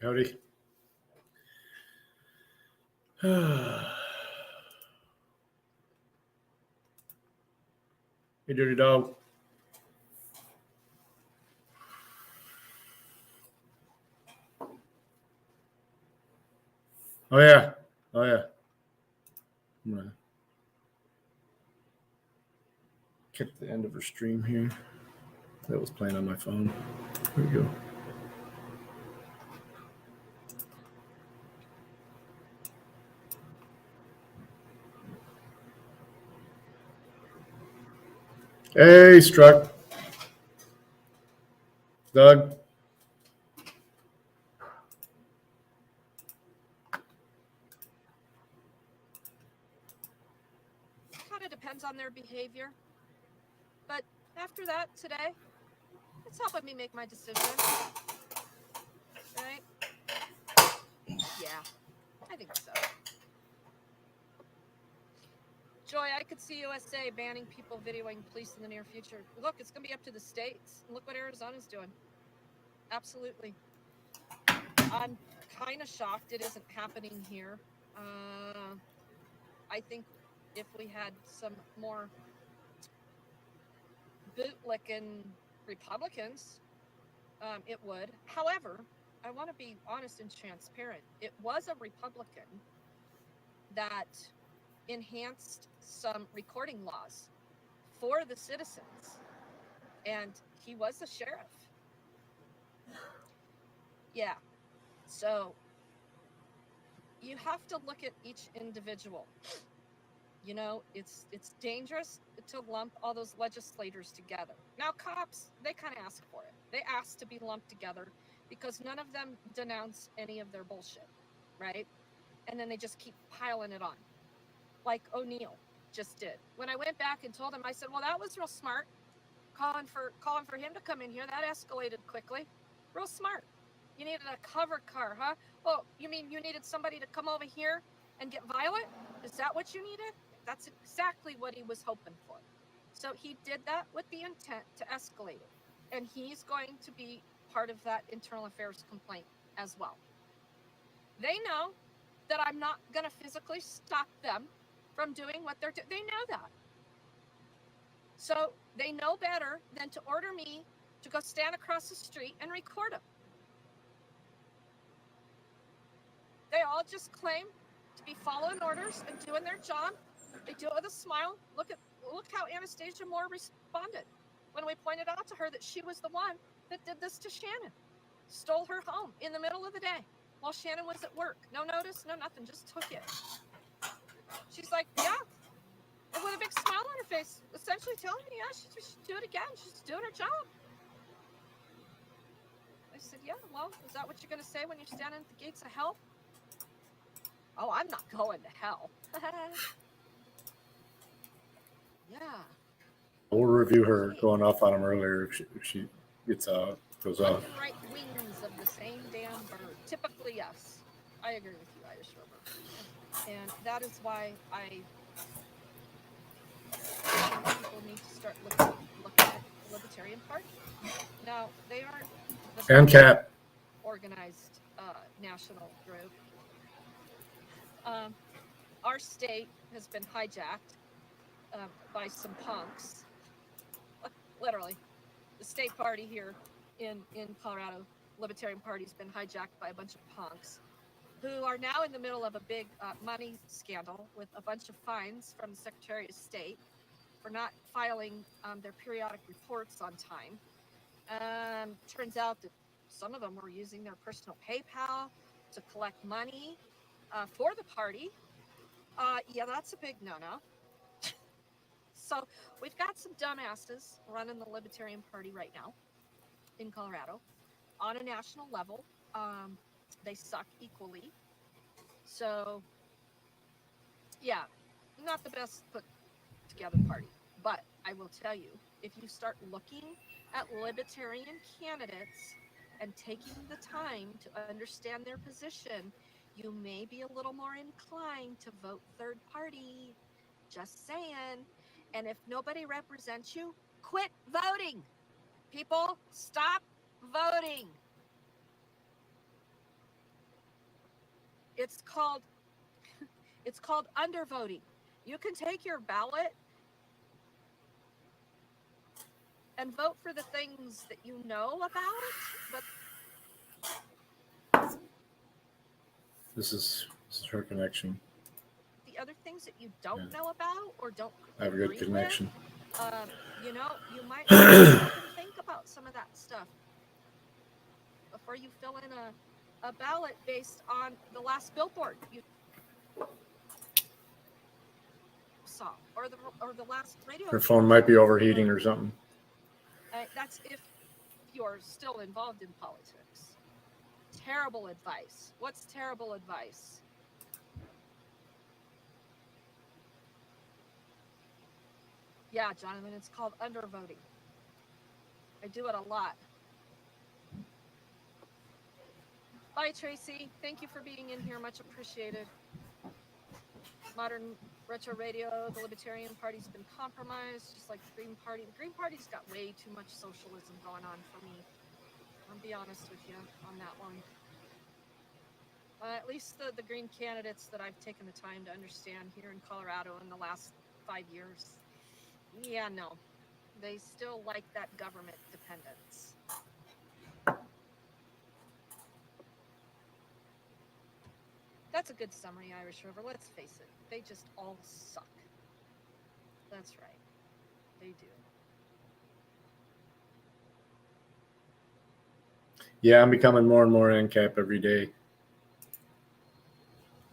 Howdy. Hey, dirty dog. Oh, yeah. Oh, yeah. I'm going to kick the end of her stream here. That was playing on my phone. There we go. Hey, Struck. Doug. Kind of depends on their behavior. But after that, today, it's helping me make my decision. Right? Yeah, I think so. Joy, I could see USA banning people videoing police in the near future. Look, it's going to be up to the states. Look what Arizona's doing. Absolutely. I'm kind of shocked it isn't happening here. I think if we had some more bootlicking Republicans, it would. However, I want to be honest and transparent. It was a Republican that enhanced some recording laws for the citizens, and he was a sheriff. Yeah. So you have to look at each individual. You know, it's dangerous to lump all those legislators together. Now, cops, they kind of ask for it. They ask to be lumped together because none of them denounce any of their bullshit, right? And then they just keep piling it on, like O'Neill just did. When I went back and told him, I said, well, that was real smart, calling for him to come in here. That escalated quickly. Real smart. You needed a cover car, huh? Oh, you mean you needed somebody to come over here and get violent? Is that what you needed? That's exactly what he was hoping for. So he did that with the intent to escalate it. And he's going to be part of that internal affairs complaint as well. They know that I'm not going to physically stop them from doing what they're doing. They know that. So they know better than to order me to go stand across the street and record them. They all just claim to be following orders and doing their job. They do it with a smile. Look how Anastasia Moore responded when we pointed out to her that she was the one that did this to Shannon. Stole her home in the middle of the day while Shannon was at work. No notice, no nothing, just took it. She's like, yeah. And with a big smile on her face, essentially telling me, yeah, she should do it again. She's doing her job. I said, yeah, well, is that what you're going to say when you're standing at the gates of hell? Oh, I'm not going to hell. Yeah. We'll review her going off on him earlier if she gets out, goes out. Right wings of the same damn bird. Typically, yes. I agree with you, Irish River. And that is why I think people need to start looking at the Libertarian Party. Now, they aren't the And Cat. organized national group. Our state has been hijacked by some punks. Literally, the state party here in Colorado, Libertarian Party, has been hijacked by a bunch of punks who are now in the middle of a big money scandal with a bunch of fines from the Secretary of State for not filing their periodic reports on time. Turns out that some of them were using their personal PayPal to collect money for the party. Yeah, that's a big no-no. So we've got some dumbasses running the Libertarian Party right now in Colorado on a national level. They suck equally. So, yeah, not the best put together party. But I will tell you, if you start looking at libertarian candidates and taking the time to understand their position, you may be a little more inclined to vote third party. Just saying. And if nobody represents you, quit voting. People, stop voting. It's called undervoting. You can take your ballot and vote for the things that you know about, but This is her connection. the other things that you don't know about or don't I have a good agree connection. with, you might want to stop and think about some of that stuff before you fill in a ballot based on the last billboard you saw or the last radio. Her phone might be overheating or something. That's if you're still involved in politics. Terrible advice. What's terrible advice? Yeah, Jonathan, it's called undervoting. I do it a lot. Bye, Tracy. Thank you for being in here. Much appreciated. Modern retro radio, the Libertarian Party's been compromised, just like the Green Party. The Green Party's got way too much socialism going on for me. I'll be honest with you on that one. At least the Green candidates that I've taken the time to understand here in Colorado in the last 5 years. Yeah, no. They still like that government dependence. That's a good summary, Irish River. Let's face it. They just all suck. That's right. They do. Yeah, I'm becoming more and more ANCAP every day.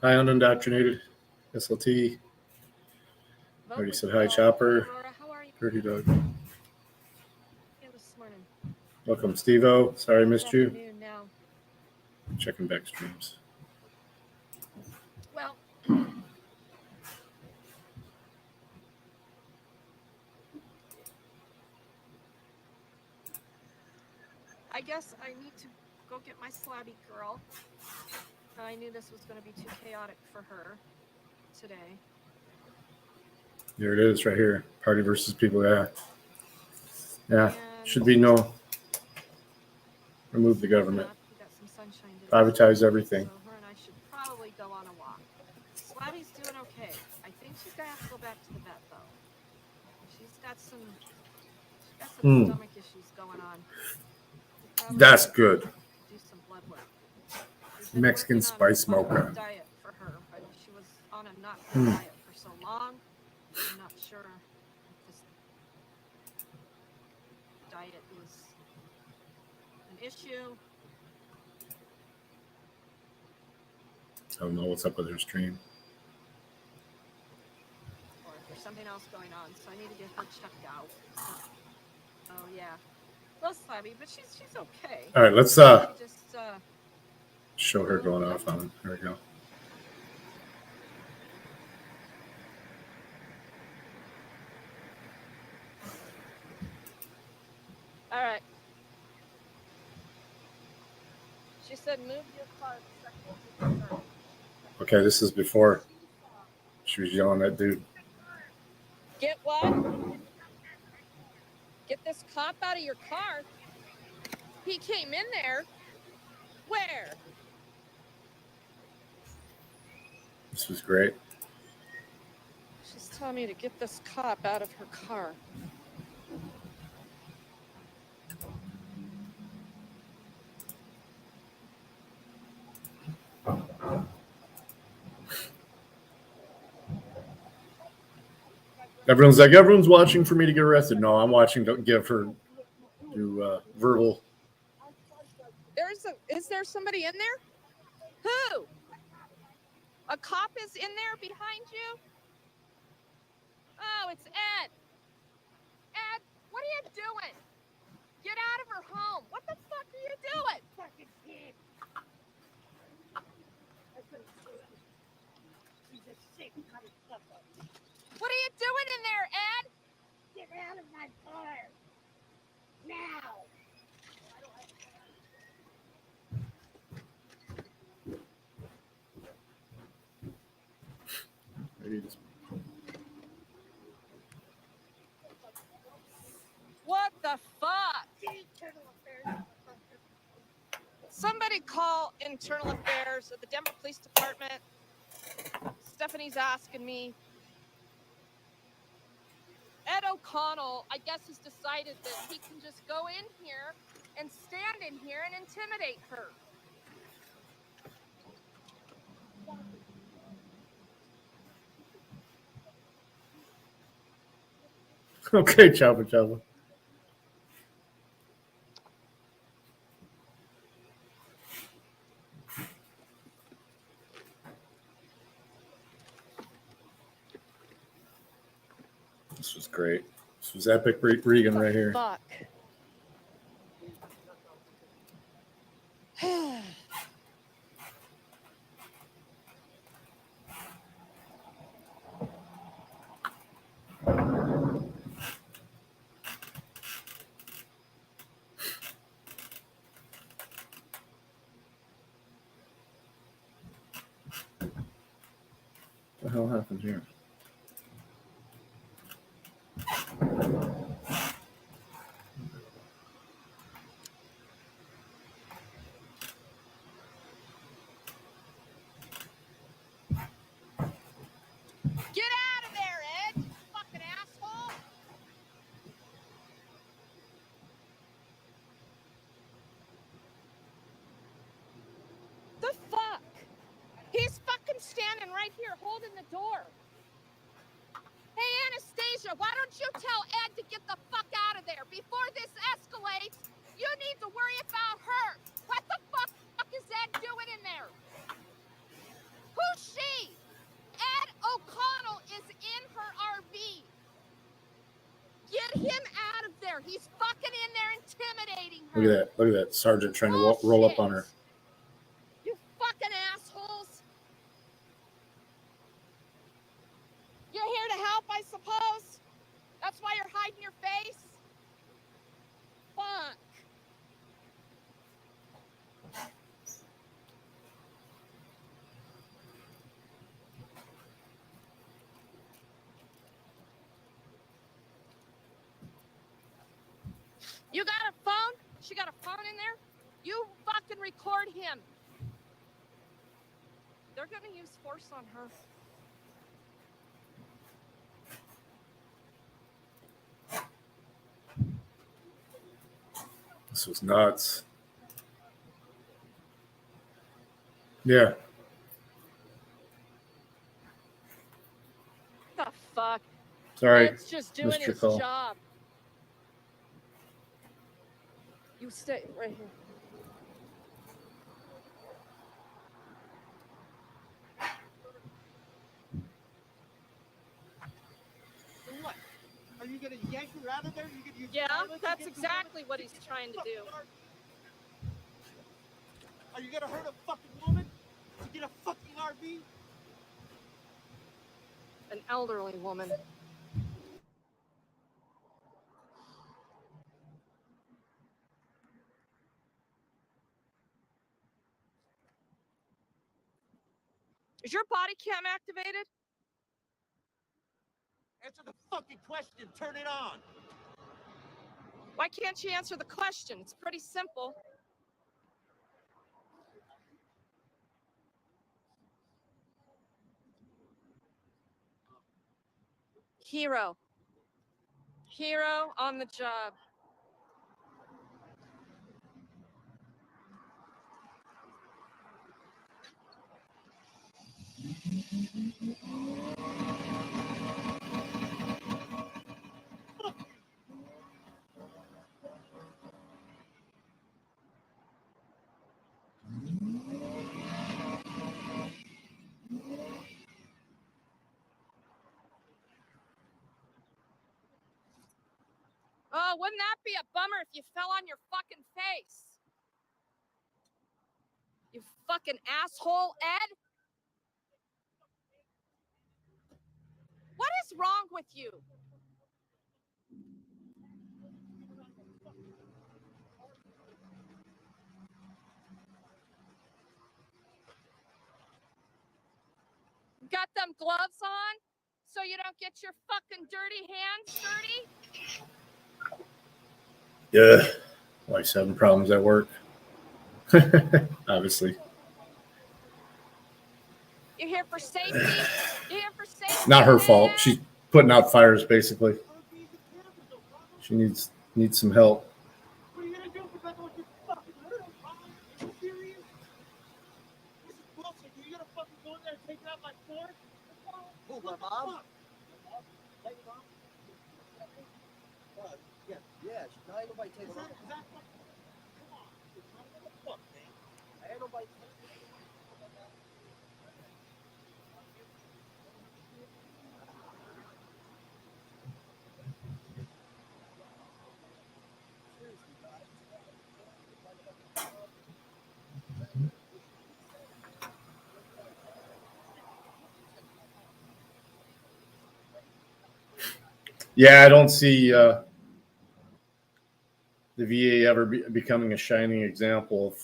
Hi, unindoctrinated. SLT. Already said hi, Chopper. Aurora, how are you? Dirty Dog. Yeah, this morning. Welcome, Steve-O. Sorry I missed you. Now. Checking back streams. Well, I guess I need to go get my slabby girl. I knew this was going to be too chaotic for her today. There it is right here. Party versus people. Yeah. Should be no. Remove the government. Privatize everything. So her and I should probably go on a walk. Slabby's doing okay. I think she's going to have to go back to the vet, though. She's got some stomach issues going on. That's good. Do some blood work. Mexican spice mocha. Diet for her, but she was on a nut diet for so long. I'm not sure if this diet is an issue. I don't know what's up with her stream. Or if there's something else going on, so I need to get her checked out. Oh yeah, well, slabby, but she's okay. All right, let's just show her going off on it. There we go. All right. She said, "Move your car." Okay, this is before she was yelling at dude. Get what? Get this cop out of your car. He came in there. Where? This was great. She's telling me to get this cop out of her car. Everyone's watching for me to get arrested. No, I'm watching to give her verbal. Is there somebody in there? Who? A cop is in there behind you? Oh, it's Ed. Ed, what are you doing? Get out of her home. What the fuck are you doing? Fucking kid. What are you doing in there, Ed? Get out of my car. Now. What the fuck? Somebody call Internal Affairs So the Denver Police Department, Stephanie's asking me, Ed O'Connell, I guess, has decided that he can just go in here and stand in here and intimidate her. Okay, Chopper Chopper. This was great. This was epic Regan right here. Fuck. What the hell happened here? Get out of there, Ed, you fucking asshole! The fuck? He's fucking standing right here holding the door. Hey, Anastasia, why don't you tell Ed to get the fuck out of there? Before this escalates, you need to worry about her. What the fuck is Ed doing in there? Who's she? Ed O'Connell is in her RV. Get him out of there. He's fucking in there intimidating her. Look at that. Look at that sergeant trying to roll up on her. You fucking assholes. You're here to help, I suppose? That's why you're hiding your face? Fuck. You got a phone? She got a phone in there? You fucking record him. They're gonna use force on her. This was nuts. Yeah. What the fuck? Sorry. Ed's just doing Missed your his call. job. You stay right here. What? Are you gonna yank her out of there? You gonna use Yeah, violence that's against the exactly woman? what he's trying to do. Are you gonna hurt a fucking woman to get a fucking RV? An elderly woman. Is your body cam activated? Answer the fucking question. Turn it on. Why can't you answer the question? It's pretty simple. Hero. Hero on the job. Oh, wouldn't that be a bummer if you fell on your fucking face? You fucking asshole, Ed? What is wrong with you? Got them gloves on so you don't get your fucking dirty hands dirty? Yeah. Wife's having problems at work. Obviously. here for safety? You here for safety? Not her man? fault. She's putting out fires, basically. She needs some help. What are you gonna do if I don't get fucking hurt? Are you serious? This is bullshit. You gonna fucking go in there and take it out my floor? Who, my What the mom? fuck? Is that your mom? Yeah, I ain't nobody taking Is that it. fucking... Come on. What the fuck, man? I ain't nobody. Yeah, I don't see the VA ever becoming a shining example of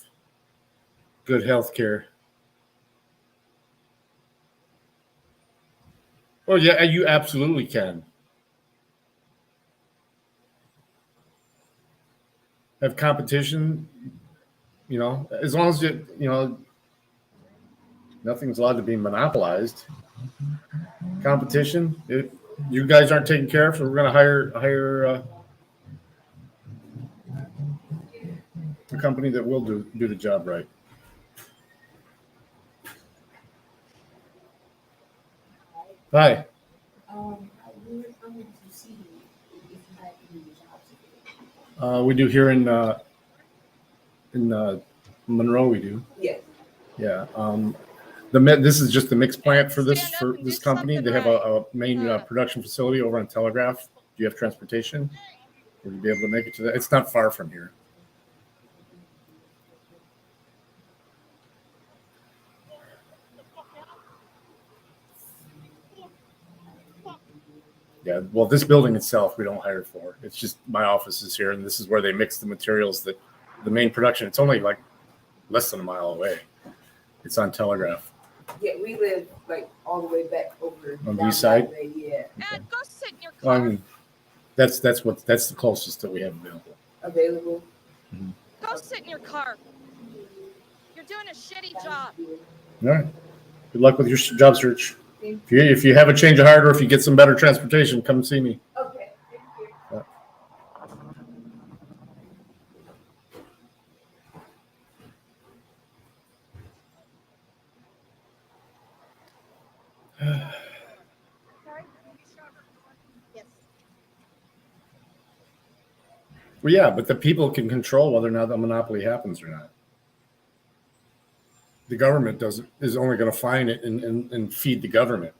good health care. Oh, yeah, you absolutely can. Have competition, as long as nothing's allowed to be monopolized. Competition, you guys aren't taken care of, so we're going to hire a company that will do the job right. Hi. We do here in Monroe. We do. Yes. Yeah. This is just the mix plant for this Stand up and do company. They have something a main production facility over on Telegraph. Do you have transportation? Would you be able to make it to that? It's not far from here. Yeah, well, this building itself, we don't hire for. It's just my office is here, and this is where they mix the materials that the main production. It's only like less than a mile away. It's on Telegraph. Yeah, we live like all the way back over On the down east side? that way, yeah. And go sit in your car. Well, I mean, that's the closest that we have available. Available. Go sit in your car. You're doing a shitty job. All right. Good luck with your job search. If you have a change of heart or if you get some better transportation, come see me. Okay. Thank you. Yes. Well, yeah, but the people can control whether or not the monopoly happens or not. The government is only going to find it and feed the government.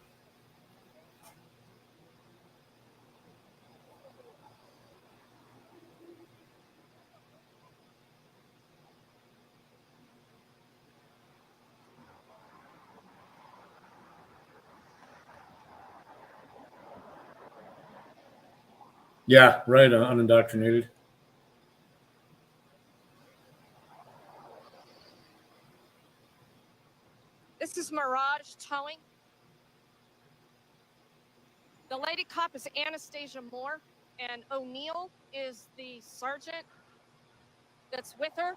Yeah, right. Unindoctrinated. This is Mirage Towing. The lady cop is Anastasia Moore, and O'Neill is the sergeant that's with her,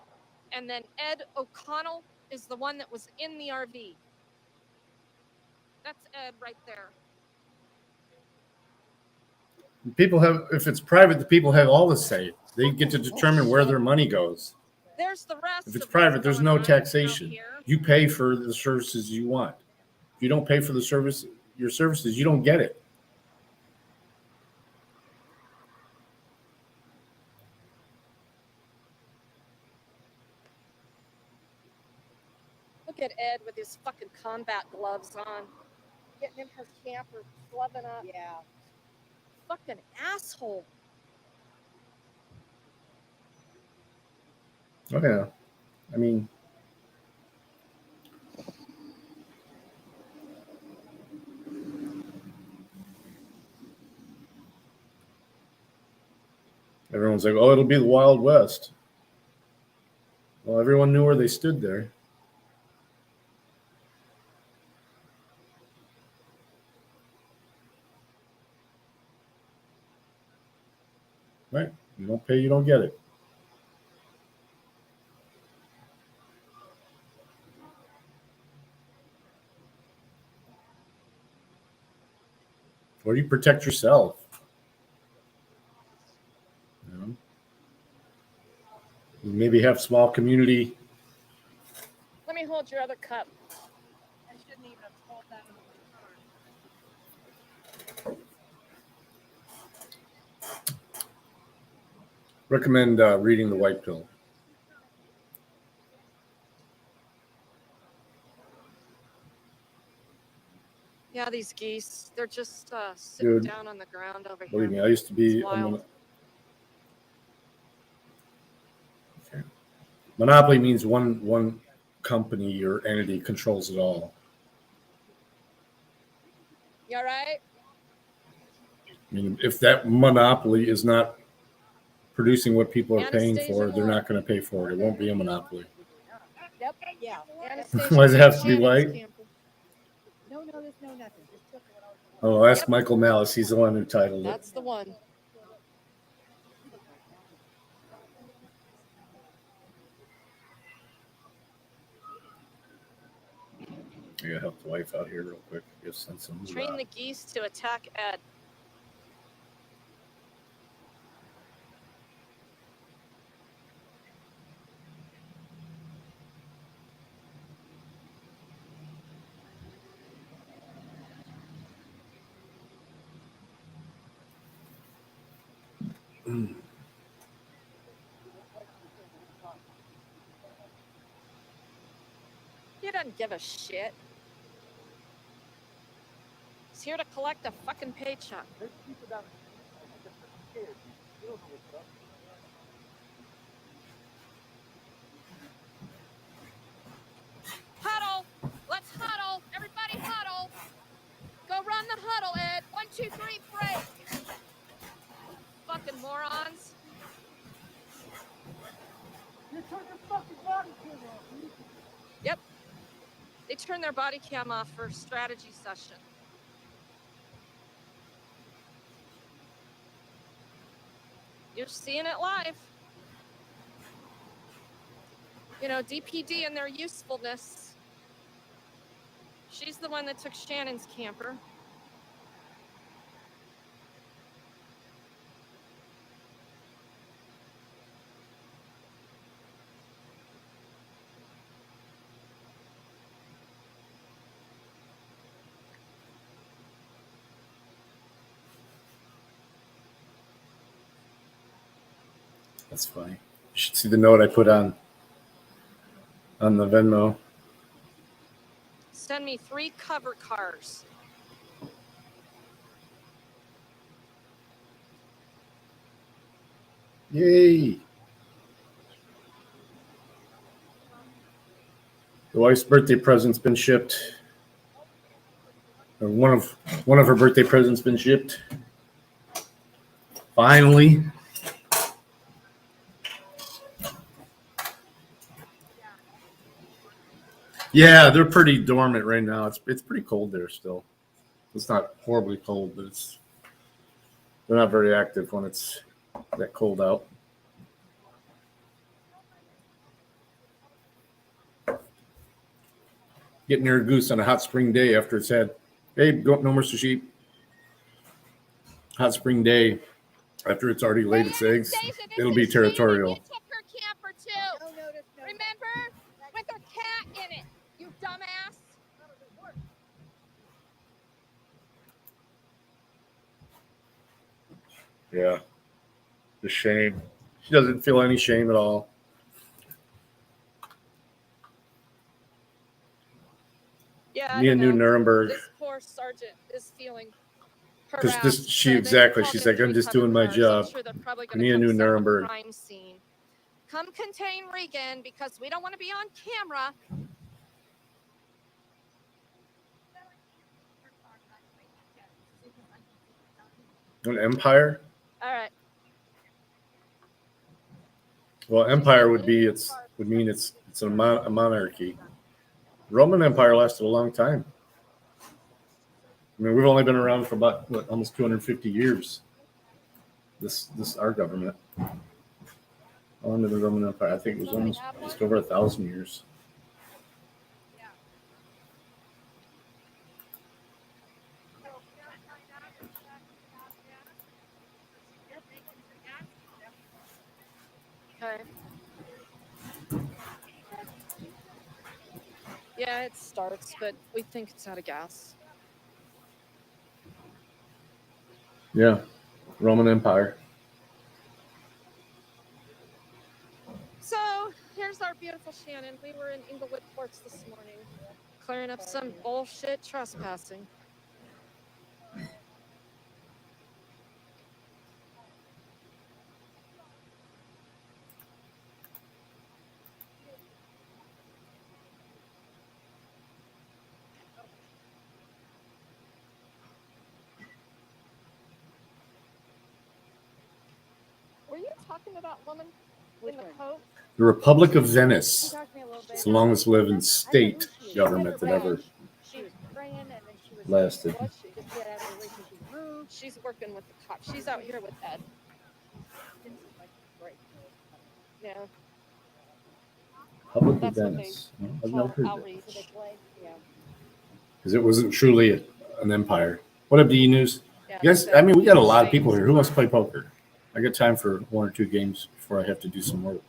and then Ed O'Connell is the one that was in the RV. That's Ed right there. People have, if it's private, the people have all the say. They get to determine where their money goes. There's the rest. If it's of private, what's there's going no on out taxation. here. You pay for the services you want. If you don't pay for your services, you don't get it. Look at Ed with his fucking combat gloves on, getting in her camper, flubbing up. Yeah. Fucking asshole. Oh yeah, I mean, everyone's like, "Oh, it'll be the Wild West." Well, everyone knew where they stood there. Right? You don't pay, you don't get it. Where do you protect yourself? You know? You maybe have small community. Let me hold your other cup. I shouldn't even have pulled that out of my car. Recommend reading The White Pill. Yeah, these geese, they're just sitting Dude, down on the ground over here. Believe me, I used to be It's wild. Okay. Monopoly means one company or entity controls it all. You all right? I mean, if that monopoly is not producing what people are paying Anastasia for, they're Moore. not going to pay for it. It won't be a monopoly. Yep. Yeah. Why does it have to be white? No, there's no nothing. Just took it. Oh, ask Michael Malice. He's the one who titled it. That's the one. I gotta help the wife out here real quick. Just send some. Train the geese to attack Ed. He doesn't give a shit. He's here to collect a fucking paycheck. Huddle! Let's huddle! Everybody huddle! Go run the huddle, Ed! 1, 2, 3, break! Fucking morons. You turn your fucking body cam off, dude. Yep. They turn their body cam off for strategy session. You're seeing it live. You know, DPD and their usefulness. She's the one that took Shannon's camper. That's funny. You should see the note I put on the Venmo. Send me 3 cover cars. Yay! The wife's birthday present's been shipped. Or one of her birthday presents been shipped. Finally. Yeah, they're pretty dormant right now. It's pretty cold there still. It's not horribly cold, but they're not very active when it's that cold out. Getting near a goose on a hot spring day after it's had, hey, no more sushi. Hot spring day after it's already laid its eggs, it'll be territorial. You took her camper too. Remember? With her cat in it. You dumbass. Yeah. The shame. She doesn't feel any shame at all. Yeah, Me and New Nuremberg. This poor sergeant is feeling Because harassed. she's like, I'm just doing my job. Sure, they're probably Me gonna and come New set up a Nuremberg. crime scene. Come contain Regan because we don't want to be on camera. An empire? All right. Well, empire would mean it's a monarchy. Roman Empire lasted a long time. I mean, we've only been around for about almost 250 years. This our government. How long did the Roman Empire? I think it was almost just over 1,000 years. Okay. Yeah, it starts, but we think it's out of gas. Yeah, Roman Empire. So here's our beautiful Shannon. We were in Inglewood Courts this morning, clearing up some bullshit trespassing. Were you talking to that woman in the coat? The Republic of She Venice. talked to me a little bit. It's the longest living state government that ever She was praying and then she was lasted. Was she? just get out of the way because she's rude. She's working with the cops. She's out here with Ed. Didn't seem like a great. Yeah, Republic of that's what they Venice. No, I've call never heard that. outreach. So they play. Yeah. Because it wasn't truly an empire. What up, D News? Yeah, Yes, that's I mean, we got a lot of Satan's people here. Who wants to play poker? I got time for 1 or 2 games before I have to do some work.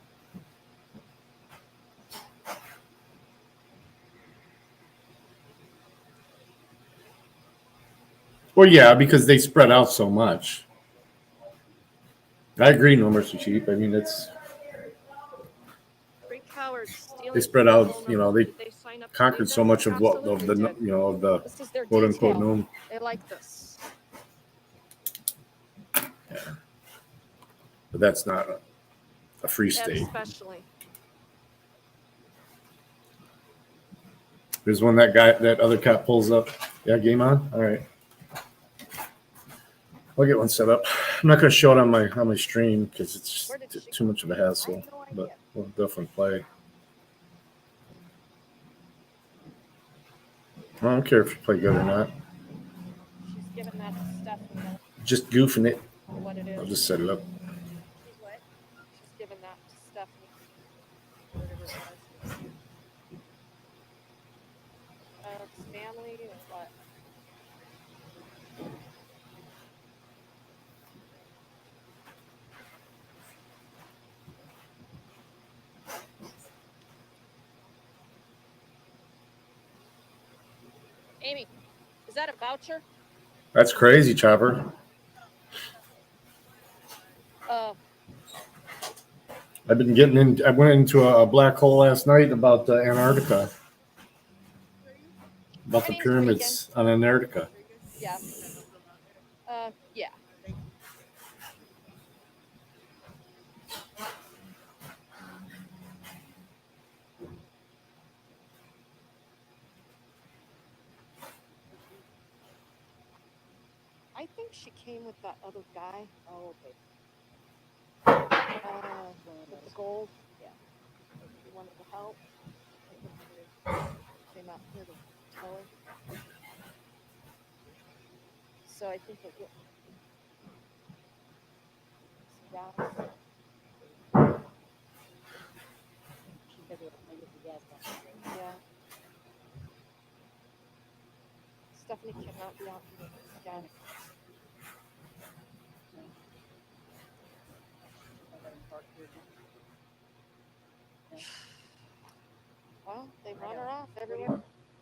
Well, yeah, because they spread out so much. I agree, no mercy cheap. I mean, it's Three cowards stealing they spread from out. the You know, owner. they signed up to conquered lead so them? much of what of Absolutely the did. of the This is their quote unquote detail. known. They like this. But that's not a free Ed state. especially. There's when that other cop pulls up. Yeah, game on. All right. I'll get one set up. I'm not going to show it on my stream because it's Where did she too go? much of a I hassle. have no idea. But we'll definitely play. I don't care if you play good or not. She's giving that to Stephanie. Just goofing it. What it is. I'll just set it up. She's what? She's giving that to Stephanie. Whatever it was. It's family or what? Amy, is that a voucher? That's crazy, Chopper. I've been getting in. I went into a black hole last night about Antarctica. About My the name's pyramids on Antarctica. Yeah. Yeah. I think she came with that other guy. Oh, okay. With the gold. Yeah. He wanted to help. Came out here to tell her. So I think we'll get some gas. She said they were get the gas back. Yeah. Stephanie cannot be out here scanning. Well, they run her off everywhere.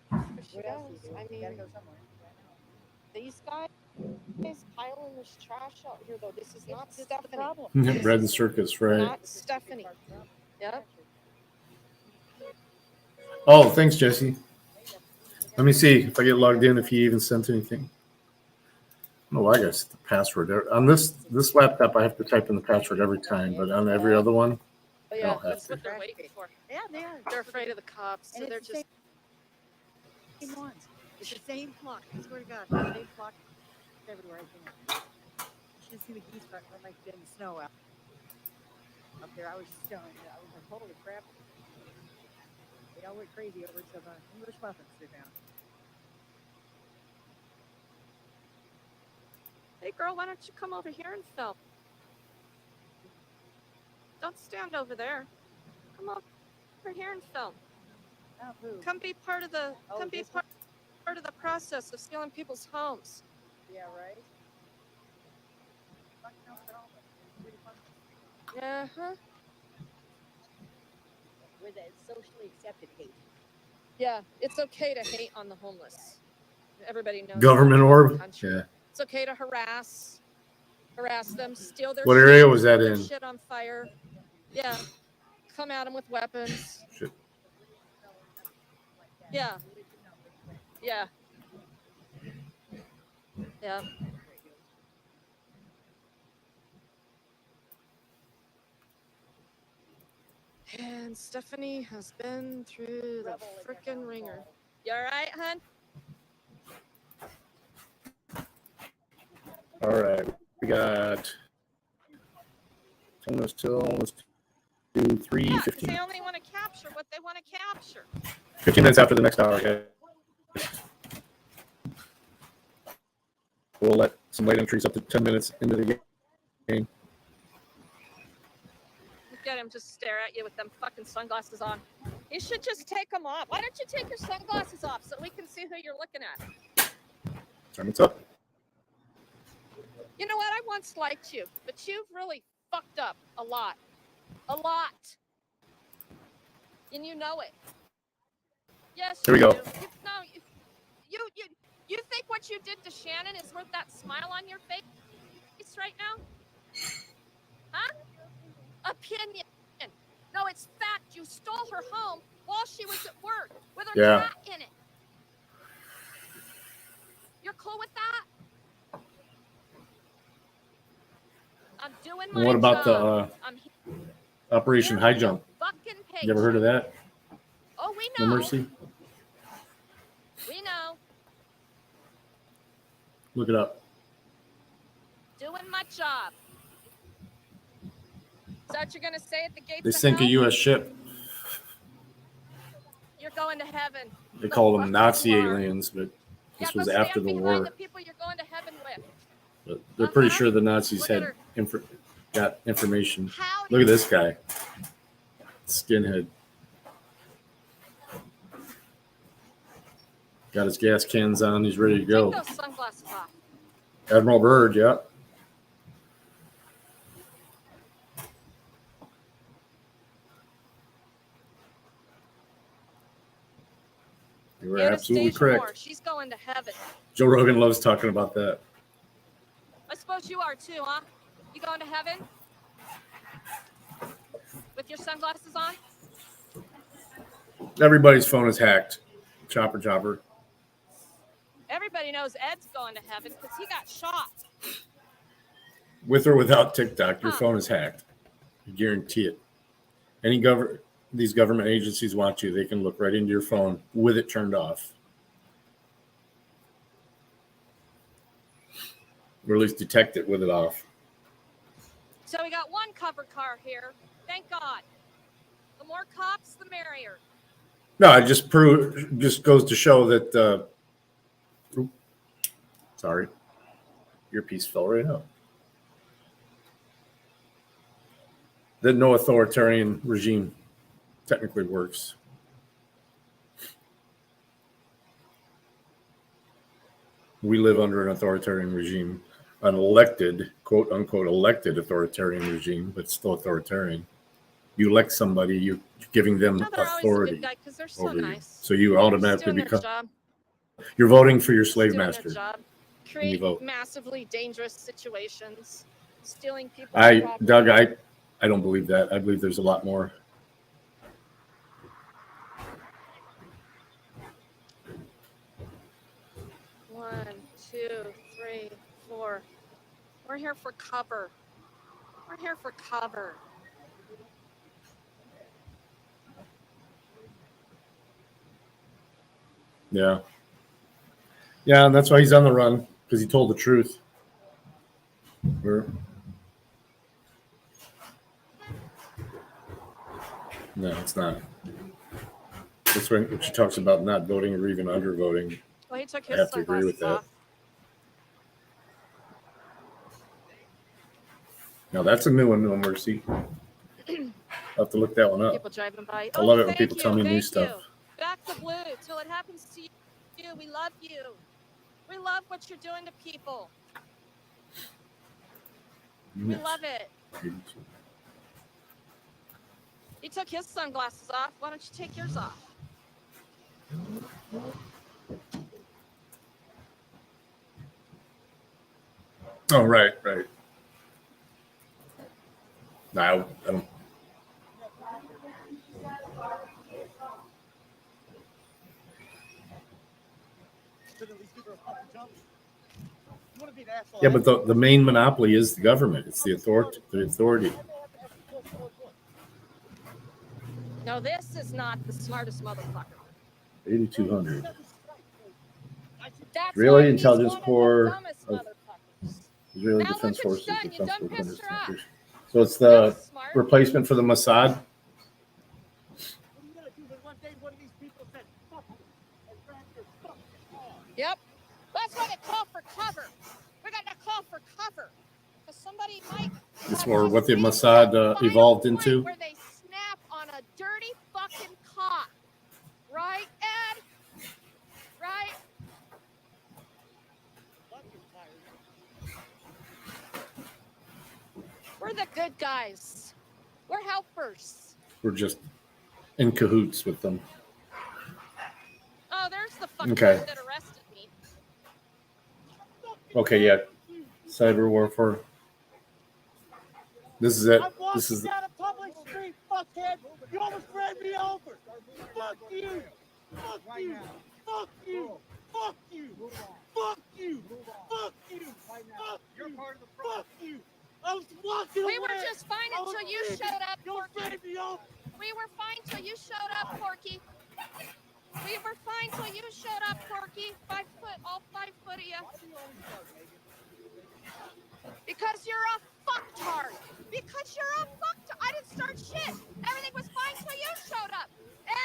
Where she What else do goes. you do? I You gotta mean, go somewhere. these guys piling this trash out here, though. This is not It's the Stephanie. problem. Bread and circus, right? Not Stephanie. Yep. Oh, thanks, Jesse. Let me see if I get logged in. If he even sent anything. Oh, I guess the password on this laptop. I have to type in the password every time, but on every other one, But I yeah, don't have that's to. what they're waiting for. Yeah, they are. They're afraid of the cops, so And they're it's the just. same ones. It's the same flock. I swear to God, the same flock everywhere. I think. You should see the geese run like in the snow out there. I was stoned. I was like, holy crap. They all went crazy over some English muffins they found. Hey, girl, why don't you come over here and film? Don't stand over there. Come over here and film. Oh, who? Come be part of the. Oh, Come be this one? part of the process of stealing people's homes. Yeah, right. Fucking hell, they're all pretty fun. Uh huh. where the socially accepted hate. Yeah, it's okay to hate on the homeless. Everybody knows. Government that orb. country. Yeah. It's okay to harass them, steal their What shit, area was set that their in? shit on fire. Yeah, come at them with weapons. Shit. Yeah. Yeah. Yeah. And Stephanie has been through the frickin' ringer. You all right, hun? All right. We got almost till almost 3:15. Yeah, because they only want to capture what they want to capture. 15 minutes after the next hour, guys. We'll let some late entries up to 10 minutes into the game. Look at him just stare at you with them fucking sunglasses on. You should just take them off. Why don't you take your sunglasses off so we can see who you're looking at? Time it's up. You know what? I once liked you, but you've really fucked up a lot. A lot. And you know it. Yes, Here we go. You think what you did to Shannon is worth that smile on your face right now? Huh? Opinion. No, it's fact. You stole her home while she was at work with her cat in it. You're cool with that? I'm doing my job. What about the Operation High Jump? You ever heard of that? Oh, we know. No Mercy? We know. Look it up. Doing my job. Is that what you're going to say at the gates They of sink a hell? U.S. ship. You're going to heaven. They call them Nazi aliens, but this was after the war. The people you're going to heaven with. But they're pretty sure the Nazis had got information. Look at this guy. Skinhead. Got his gas cans on. He's ready to go. Take those sunglasses off. Admiral Byrd, yeah. You were absolutely correct. She's going to heaven. Joe Rogan loves talking about that. I suppose you are too, huh? You going to heaven? With your sunglasses on? Everybody's phone is hacked. Chopper. Everybody knows Ed's going to heaven because he got shot. With or without TikTok, your phone is hacked. I guarantee it. These government agencies want you. They can look right into your phone with it turned off. Or at least detect it with it off. So we got one covered car here. Thank God. The more cops, the merrier. No, it just goes to show that. Sorry, your piece fell right out. That no authoritarian regime technically works. We live under an authoritarian regime, an elected, quote unquote, elected authoritarian regime, but still authoritarian. You elect somebody, you're giving them authority over you. So you automatically become. You're voting for your slave master. Create massively dangerous situations, stealing people's property. Doug, I don't believe that. I believe there's a lot more. One, two, three, four. We're here for cover. We're here for cover. Yeah. Yeah, and that's why he's on the run, because he told the truth. No, it's not. That's when she talks about not voting or even undervoting. Well, he took I his have to agree with that. off. Now that's a new one, No Mercy. I'll have to look that one up. People driving by. I love it when people tell me new stuff. Back the blue till it happens to you. We love you. We love what you're doing to people. We love it. He took his sunglasses off. Why don't you take yours off? Oh, right. No, I don't. So that these people are fucking jumping. You want to be an asshole? Yeah, but the main monopoly is the government. It's the authority. No, this is not the smartest motherfucker. 8,200. That's Really? why he's Intelligence one Corps of the dumbest of motherfuckers. Israeli Now Defense look what Forces. you've done. You Defense dumb Defenders pissed her off. Countries. So it's That the was smart. replacement for the Mossad. What are you gonna do when one day one of these people said fuck you and ran your fucking car? Yep. That's why they call for cover. We got to call for cover. Because somebody might. It's more what the Mossad evolved into. Where they snap on a dirty fucking cock. Right, Ed? Right? Fucking tired. We're the good guys. We're helpers. We're just in cahoots with them. Oh, there's the fucker Okay. that arrested me. Okay, yeah. Cyber warfare. This is it. I'm walking This is down a public street, fuckhead. You almost ran me over. Fuck you. Fuck you. Fuck you. Fuck you. Fuck you. Fuck you. Fuck you. Fuck you. I was walking away. We were just fine I was until you leaving. showed up, You Porky. ran me over. We were fine till you showed up, Porky. We were fine till you showed up, Porky. 5 foot, all 5 foot of you. Because you're a fucktard. Because you're a fucktard. I didn't start shit. Everything was fine till you showed up.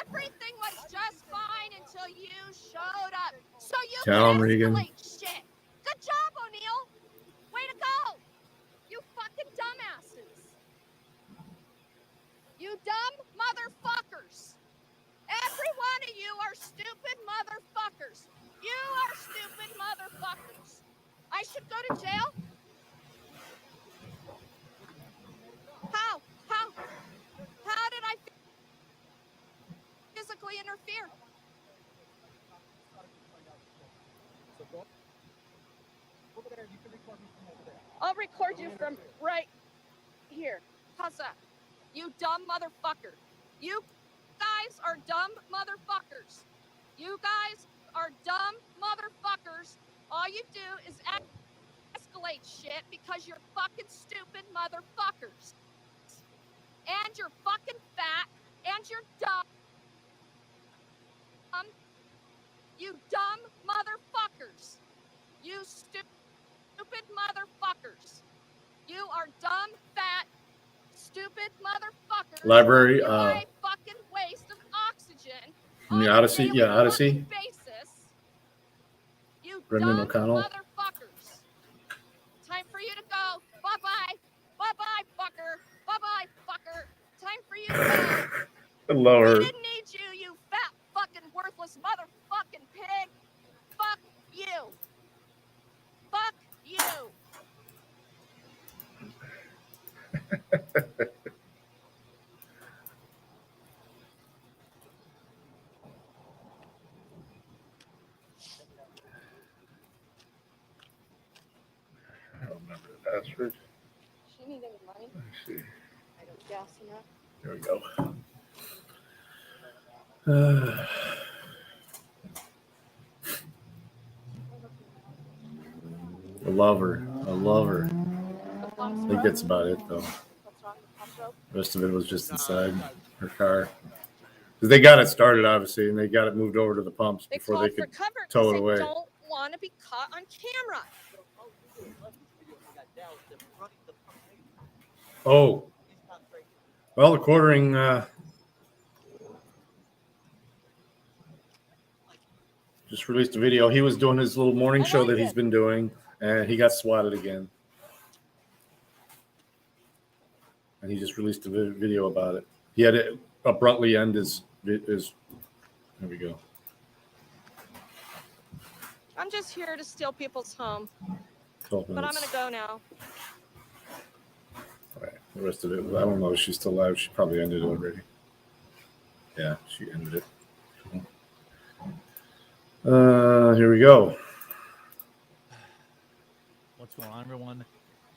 Everything was just fine until you showed up. So you Tell 'em, can Regan. escalate shit. Good job, O'Neill. Way to go. You fucking dumbasses. You dumb motherfuckers. Every one of you are stupid motherfuckers. You are stupid motherfuckers. I should go to jail? How did I physically interfere? I'll record you from right here. How's that? You dumb motherfucker. You guys are dumb motherfuckers. You guys are dumb motherfuckers. All you do is escalate shit because you're fucking stupid motherfuckers. And you're fucking fat. And you're dumb. You dumb motherfuckers. You stupid motherfuckers. You are dumb, fat, stupid motherfuckers. Library, You're a fucking waste of oxygen. in the on a Odyssey, daily yeah, Odyssey. fucking basis. You Brendan dumb O'Connell. motherfuckers. Time for you to go. Bye-bye. Bye-bye, fucker. Bye-bye, fucker. Time for you to go. Hello, We her. didn't need you, you fat fucking worthless motherfucking pig. Fuck you. Fuck you. I don't remember the password. She need any money? Let's see. I don't gas enough. There we go. I love her. I think that's about it, though. What's wrong with pump rope? The rest of it was just inside her car. Because they got it started, obviously, and they got it moved over to the pumps They before called they for could cover tow because it they away. don't want to be caught on camera. Oh, well, the quartering just released a video. He was doing his little morning show that he's been doing, and he got swatted again. And he just released a video about it. He had to abruptly end his. There we go. I'm just here to steal people's home, 12 but I'm minutes. going to go now. All right. The rest of it, I don't know if she's still live. She probably ended it already. Yeah, she ended it. Here we go. What's going on, everyone?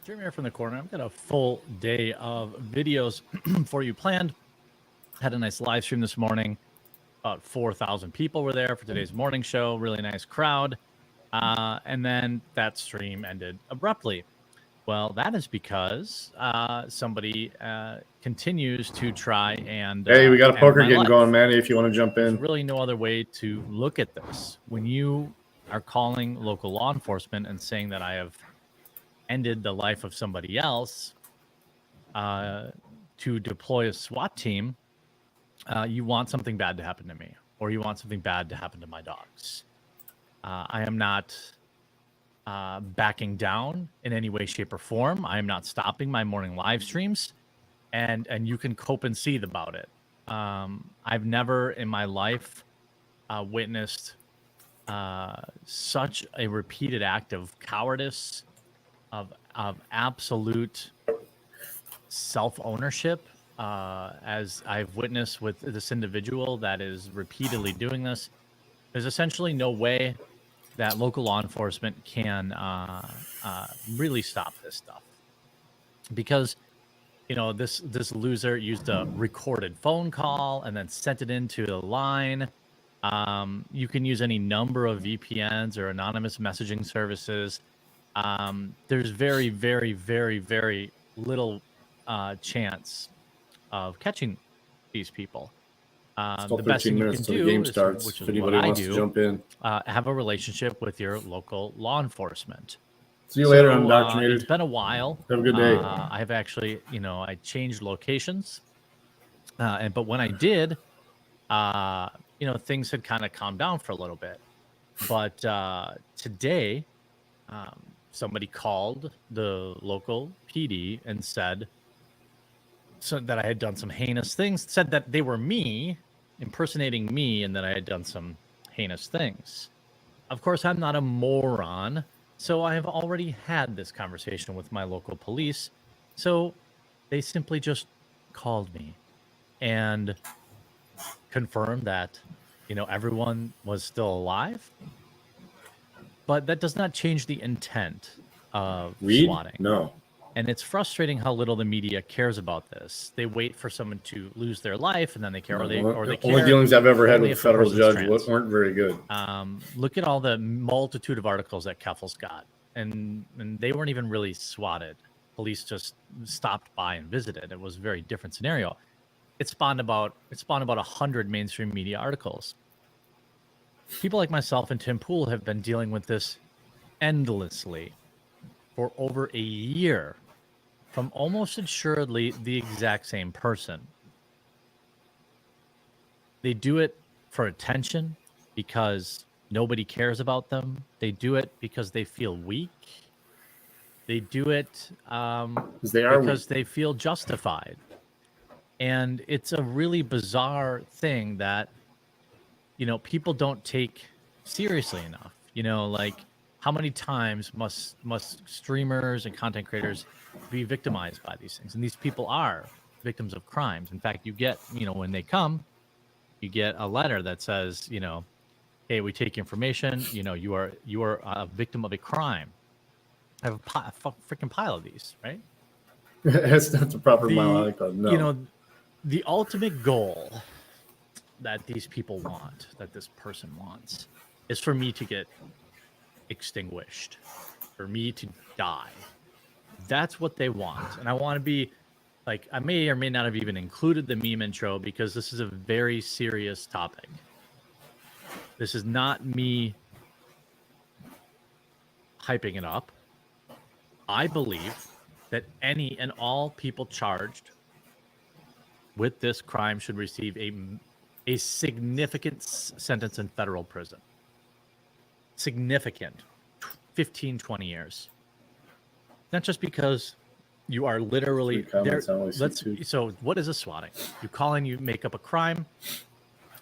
Jeremy here from the corner. I've got a full day of videos for you planned. Had a nice live stream this morning. About 4,000 people were there for today's morning show. Really nice crowd. And then that stream ended abruptly. Well, that is because somebody continues to try and Hey, we got a end poker my game life. going, Manny, if you want to jump There's in. really no other way to look at this. When you are calling local law enforcement and saying that I have ended the life of somebody else to deploy a SWAT team, you want something bad to happen to me, or you want something bad to happen to my dogs. I am not backing down in any way, shape, or form. I am not stopping my morning live streams, and you can cope and seethe about it. I've never in my life witnessed such a repeated act of cowardice, of absolute self-ownership as I've witnessed with this individual that is repeatedly doing this. There's essentially no way that local law enforcement can really stop this stuff, because this loser used a recorded phone call and then sent it into the line. You can use any number of VPNs or anonymous messaging services. There's very, very, very, very little chance of catching these people. Still The best 13 thing you minutes can till the do game is, starts. which If is what anybody I wants to do, jump in. have a relationship with your local law enforcement. See you later, It's Indoctrinated. been a while. Have a good day. I've actually, I changed locations, but when I did, things had kind of calmed down for a little bit. But today, somebody called the local PD and said that I had done some heinous things. Said that they were me, impersonating me, and that I had done some heinous things. Of course, I'm not a moron. So I have already had this conversation with my local police. So they simply just called me and confirmed that, everyone was still alive. But that does not change the intent of swatting. No. And it's frustrating how little the media cares about this. They wait for someone to lose their life, and then they care, or they Only care. dealings I've ever had only with a if the federal person's judge trans. weren't very good. Look at all the multitude of articles that Keffel's got, and they weren't even really swatted. Police just stopped by and visited. It was a very different scenario. It spawned about 100 mainstream media articles. People like myself and Tim Pool have been dealing with this endlessly for over a year from almost assuredly the exact same person. They do it for attention because nobody cares about them. They do it because they feel weak. They do it because they feel justified. And it's a really bizarre thing that, people don't take seriously enough. Like, how many times must streamers and content creators be victimized by these things? And these people are victims of crimes. In fact, you get, when they come, you get a letter that says, hey, we take information. You are a victim of a crime. I have a freaking pile of these, right? That's not the proper mile. No. The ultimate goal that these people want, that this person wants, is for me to get extinguished, for me to die. That's what they want. And I want to be like, I may or may not have even included the meme intro because this is a very serious topic. This is not me hyping it up. I believe that any and all people charged with this crime should receive a significant sentence in federal prison. Significant. 15, 20 years. Not just because you are literally there. So what is a swatting? You call in, you make up a crime,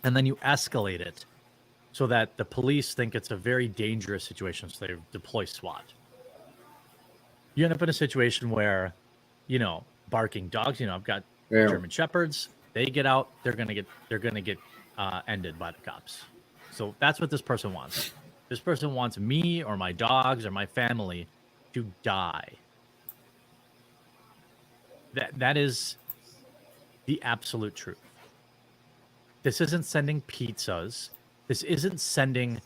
and then you escalate it so that the police think it's a very dangerous situation, so they deploy SWAT. You end up in a situation where, barking dogs, I've got German Shepherds. they get out, they're gonna get ended by the cops. So that's what this person wants. This person wants me or my dogs or my family to die. That is the absolute truth. This isn't sending pizzas. This isn't sending,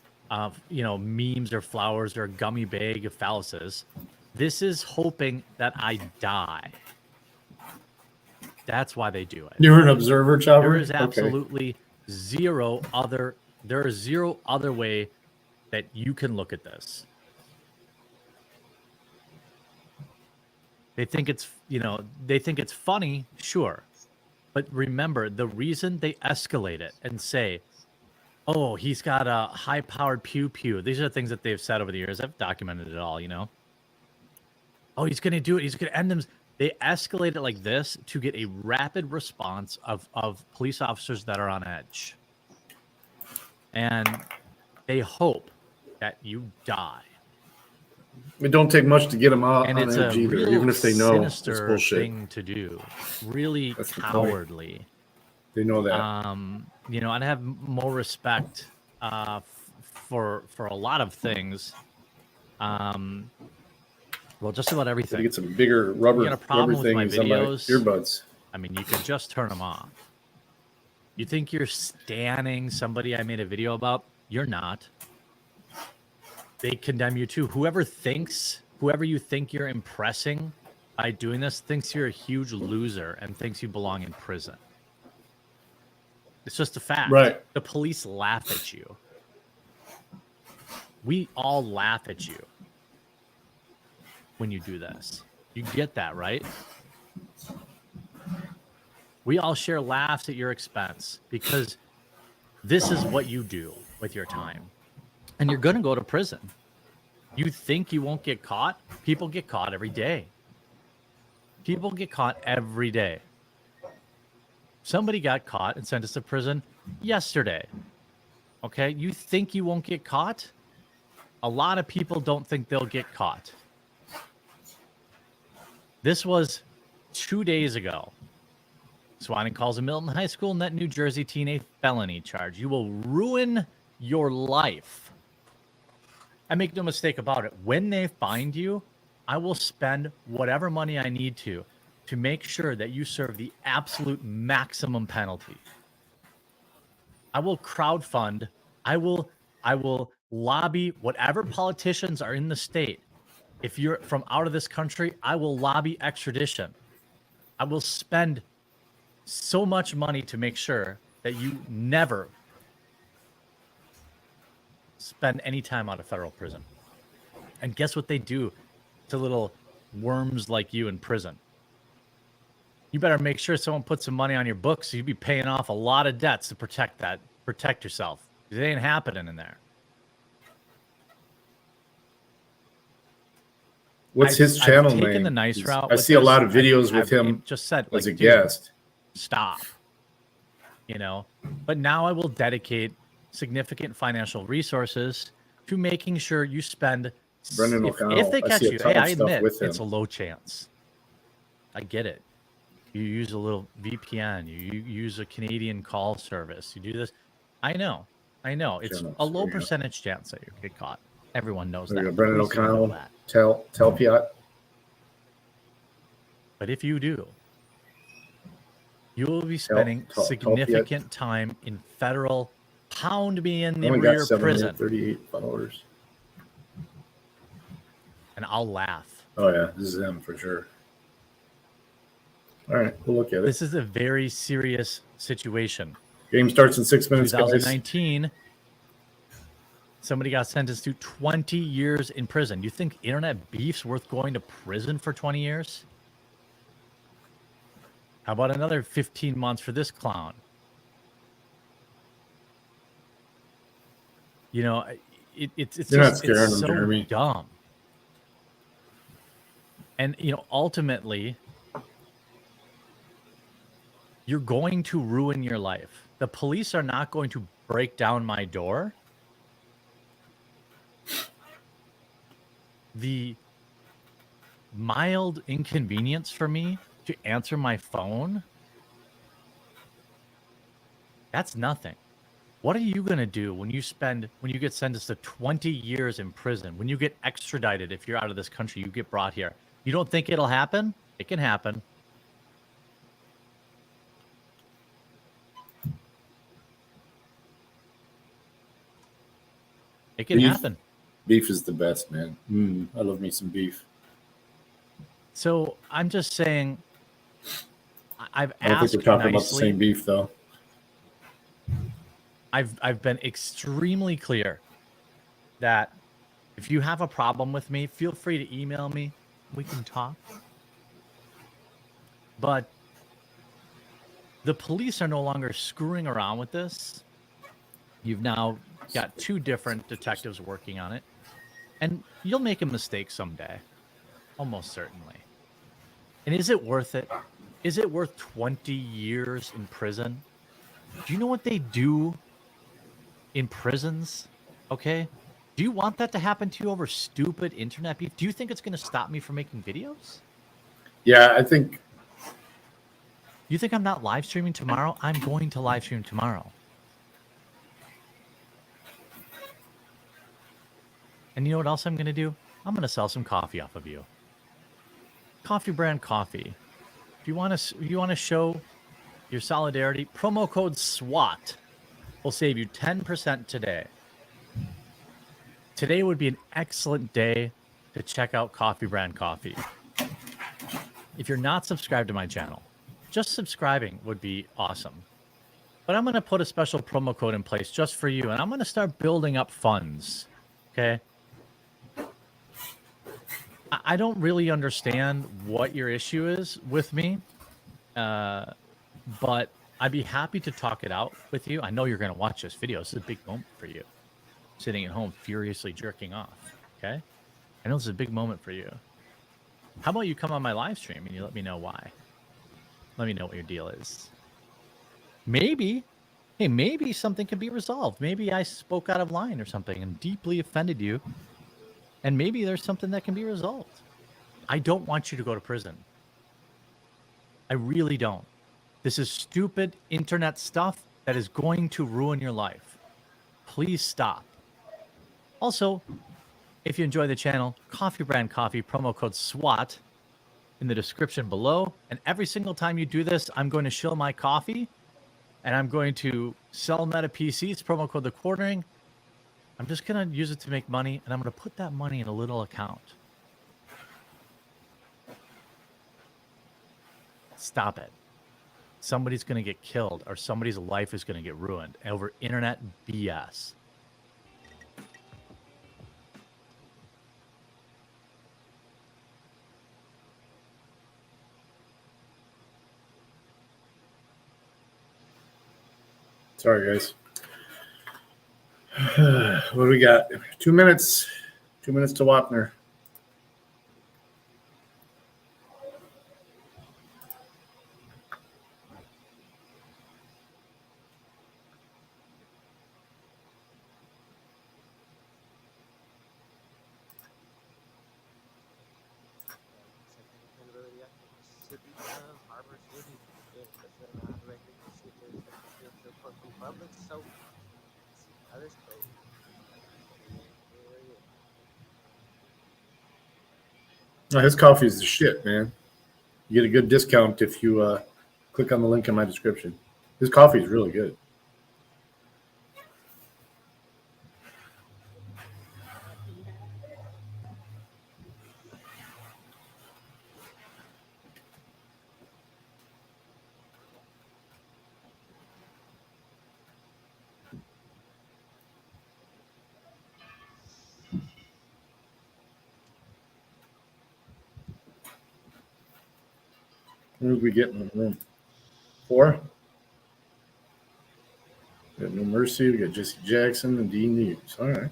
memes or flowers or a gummy bag of phalluses. This is hoping that I die. That's why they do it. You're an observer, Chopper? There is absolutely zero other way that you can look at this. They think it's funny, sure. But remember, the reason they escalate it and say, oh, he's got a high-powered pew-pew. These are things that they've said over the years. I've documented it all, Oh, he's going to do it. He's going to end them. They escalate it like this to get a rapid response of police officers that are on edge. And they hope that you die. It don't take much to get them out And on it's edge a either, real even if they know it's sinister bullshit. thing to do. Really That's the point. cowardly. They know that. I'd have more respect for a lot of things. Well, just about everything. They get some bigger rubber, You got a problem with my thingies on my videos? earbuds. I mean, you could just turn them off. You think you're standing somebody I made a video about? You're not. They condemn you too. Whoever you think you're impressing by doing this thinks you're a huge loser and thinks you belong in prison. It's just a fact. Right. The police laugh at you. We all laugh at you when you do this. You get that, right? We all share laughs at your expense because this is what you do with your time. And you're going to go to prison. You think you won't get caught? People get caught every day. People get caught every day. Somebody got caught and sentenced to prison yesterday. Okay? You think you won't get caught? A lot of people don't think they'll get caught. This was 2 days ago. Swanning calls a Milton High School net New Jersey teen a felony charge. You will ruin your life. And make no mistake about it. When they find you, I will spend whatever money I need to make sure that you serve the absolute maximum penalty. I will crowdfund. I will lobby whatever politicians are in the state. If you're from out of this country, I will lobby extradition. I will spend so much money to make sure that you never spend any time out of federal prison. And guess what they do to little worms like you in prison? You better make sure someone puts some money on your books so you'd be paying off a lot of debts to protect yourself. It ain't happening in there. What's his channel I've taken name? the nice route. I see a lot of videos with him just said, as a dude, guest. Stop. But now I will dedicate significant financial resources to making sure you spend. Brendan O'Connell, if they I catch see a you, ton hey, of I stuff admit with him. it's a low chance. I get it. You use a little VPN. You use a Canadian call service. You do this. I know. It's a low percentage chance that you get caught. Everyone knows There you that. go, Brendan Police know O'Connell, that. tell Piat. But if you do, you will be spending significant time in federal pound me in the Only got rear prison. 738 followers. And I'll laugh. Oh yeah, this is him for sure. All right, we'll look at it. This is a very serious situation. Game starts in 6 minutes, guys. 2019, somebody got sentenced to 20 years in prison. You think internet beef's worth going to prison for 20 years? How about another 15 months for this clown? It's You're not just scaring it's them, so Jeremy. dumb. And ultimately, you're going to ruin your life. The police are not going to break down my door. The mild inconvenience for me to answer my phone That's nothing. What are you going to do when you get sentenced to 20 years in prison, when you get extradited, if you're out of this country, you get brought here? You don't think it'll happen? It can happen. It can happen. Beef is the best, man. I love me some beef. So I'm just saying, I've I don't think asked we're talking about the nicely. same beef, though. I've been extremely clear that if you have a problem with me, feel free to email me. We can talk. But the police are no longer screwing around with this. You've now got 2 different detectives working on it. And you'll make a mistake someday. Almost certainly. And is it worth it? Is it worth 20 years in prison? Do you know what they do in prisons? Okay? Do you want that to happen to you over stupid internet beef? Do you think it's going to stop me from making videos? Yeah, I think. You think I'm not live streaming tomorrow? I'm going to live stream tomorrow. And you know what else I'm going to do? I'm going to sell some coffee off of you. Coffee brand coffee. If you want to show your solidarity, promo code SWAT will save you 10% today. Today would be an excellent day to check out Coffee Brand Coffee. If you're not subscribed to my channel, just subscribing would be awesome. But I'm going to put a special promo code in place just for you, and I'm going to start building up funds. Okay? I don't really understand what your issue is with me, but I'd be happy to talk it out with you. I know you're going to watch this video. This is a big moment for you. Sitting at home furiously jerking off. Okay? I know this is a big moment for you. How about you come on my live stream and you let me know why? Let me know what your deal is. Maybe something can be resolved. Maybe I spoke out of line or something and deeply offended you. And maybe there's something that can be resolved. I don't want you to go to prison. I really don't. This is stupid internet stuff that is going to ruin your life. Please stop. Also, if you enjoy the channel, Coffee Brand Coffee, promo code SWAT in the description below. And every single time you do this, I'm going to shill my coffee and I'm going to sell Meta PCs, promo code The Quartering. I'm just going to use it to make money, and I'm going to put that money in a little account. Stop it. Somebody's going to get killed, or somebody's life is going to get ruined over internet BS. Sorry, guys. What do we got? 2 minutes. 2 minutes to Wapner. Oh, his coffee is the shit, man. You get a good discount if you click on the link in my description. His coffee is really good. Who did we get in the room? 4? We got No Mercy. We got Jesse Jackson and Dean News. All right.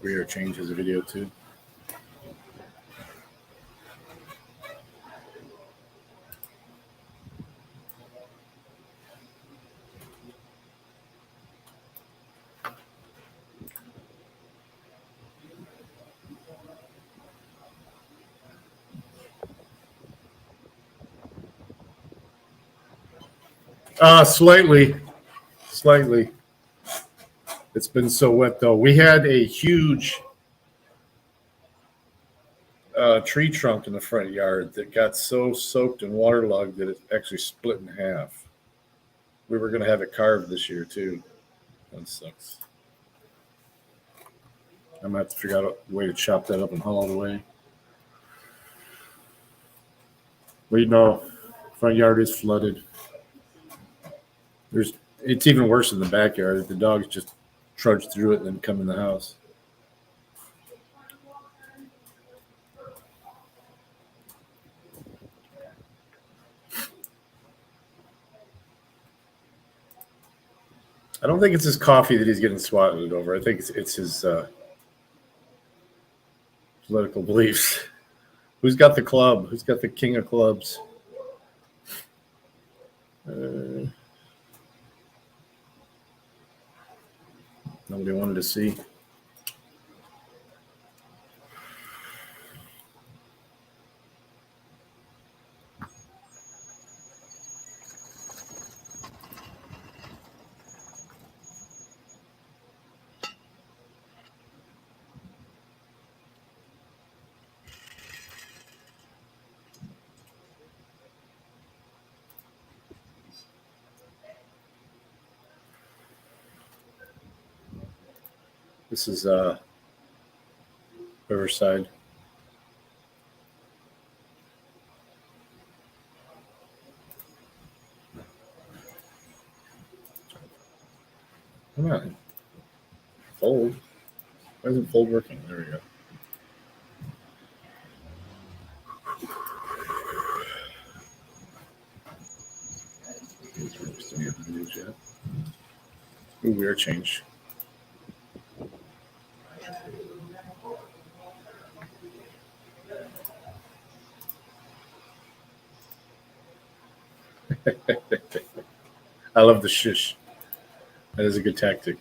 Rear changes the video too. Slightly. It's been so wet though. We had a huge tree trunk in the front yard that got so soaked and waterlogged that it actually split in half. We were going to have it carved this year too. That sucks. I'm going to have to figure out a way to chop that up and haul it away. Well, front yard is flooded. It's even worse in the backyard. The dogs just trudge through it and then come in the house. I don't think it's his coffee that he's getting swatted over. I think it's his political beliefs. Who's got the club? Who's got the king of clubs? Nobody wanted to see. This is Riverside. Come on. Fold. Why isn't fold working? There we go. Ooh, weird change. I love the shush. That is a good tactic.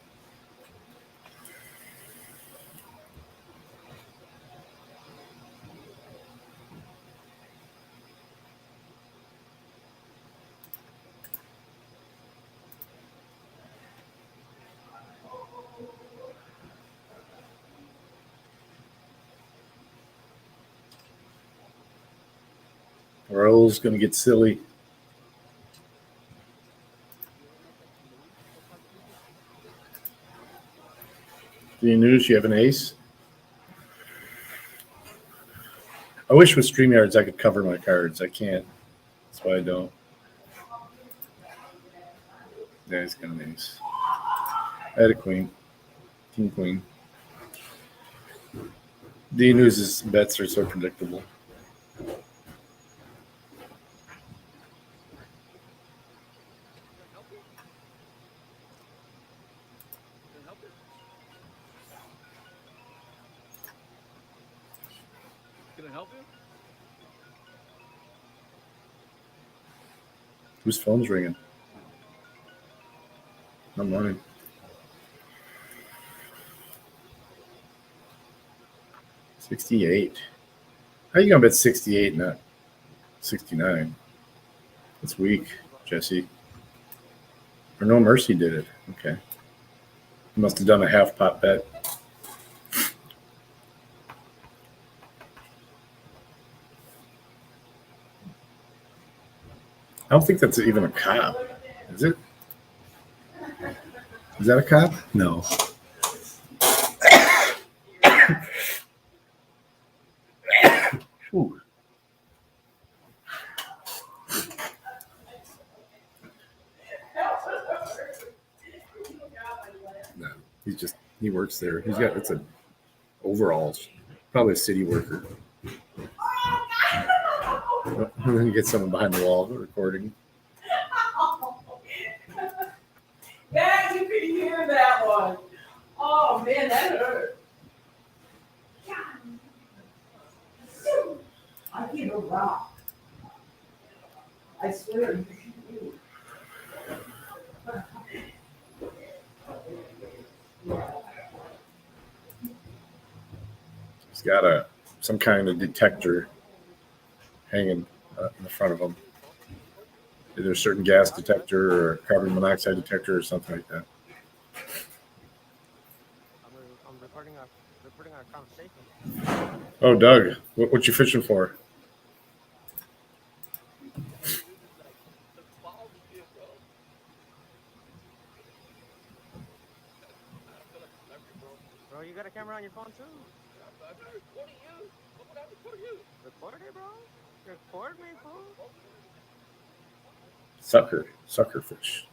Earl's going to get silly. Any news? You have an ace? I wish with StreamYards I could cover my cards. I can't. That's why I don't. Yeah, he's got an ace. I had a queen. King, queen. The news' bets are so predictable. Can I help you? Whose phone's ringing? Not mine. $68. How are you gonna bet 68, not 69? That's weak, Jesse. Or No Mercy did it. Okay. He must have done a half pot bet. I don't think that's even a cop. Is it? Is that a cop? No. Ooh. No, he works there. It's a overalls, probably a city worker. And then you get someone behind the wall recording. Yeah, you could hear that one. Oh man, that hurt. I give a rock. I swear. He's got some kind of detector hanging in the front of him. either a certain gas detector or carbon monoxide detector or something like that. I'm recording our conversation. Oh, Doug, what you fishing for? Bro, you got a camera on your phone too? I'm not recording you. What would I record you? Record it, bro. Record me, fool. Sucker fish.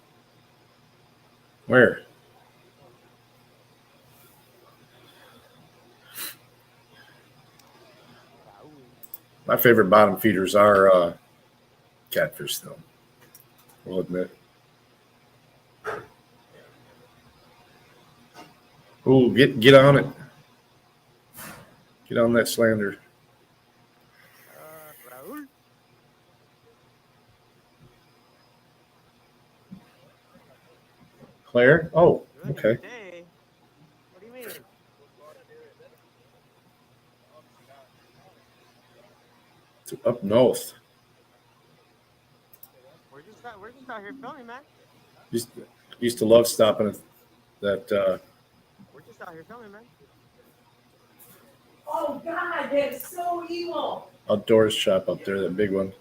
Where? My favorite bottom feeders are catfish, though. We'll admit. Oh, get on it. Get on that slander. Raul. Claire? Oh, Good okay. day. What do you mean? It's up north. We're just out here filming, man. Used to love stopping at that. We're just out here filming, man. Oh God, that's so evil. Outdoors shop up there, that big one.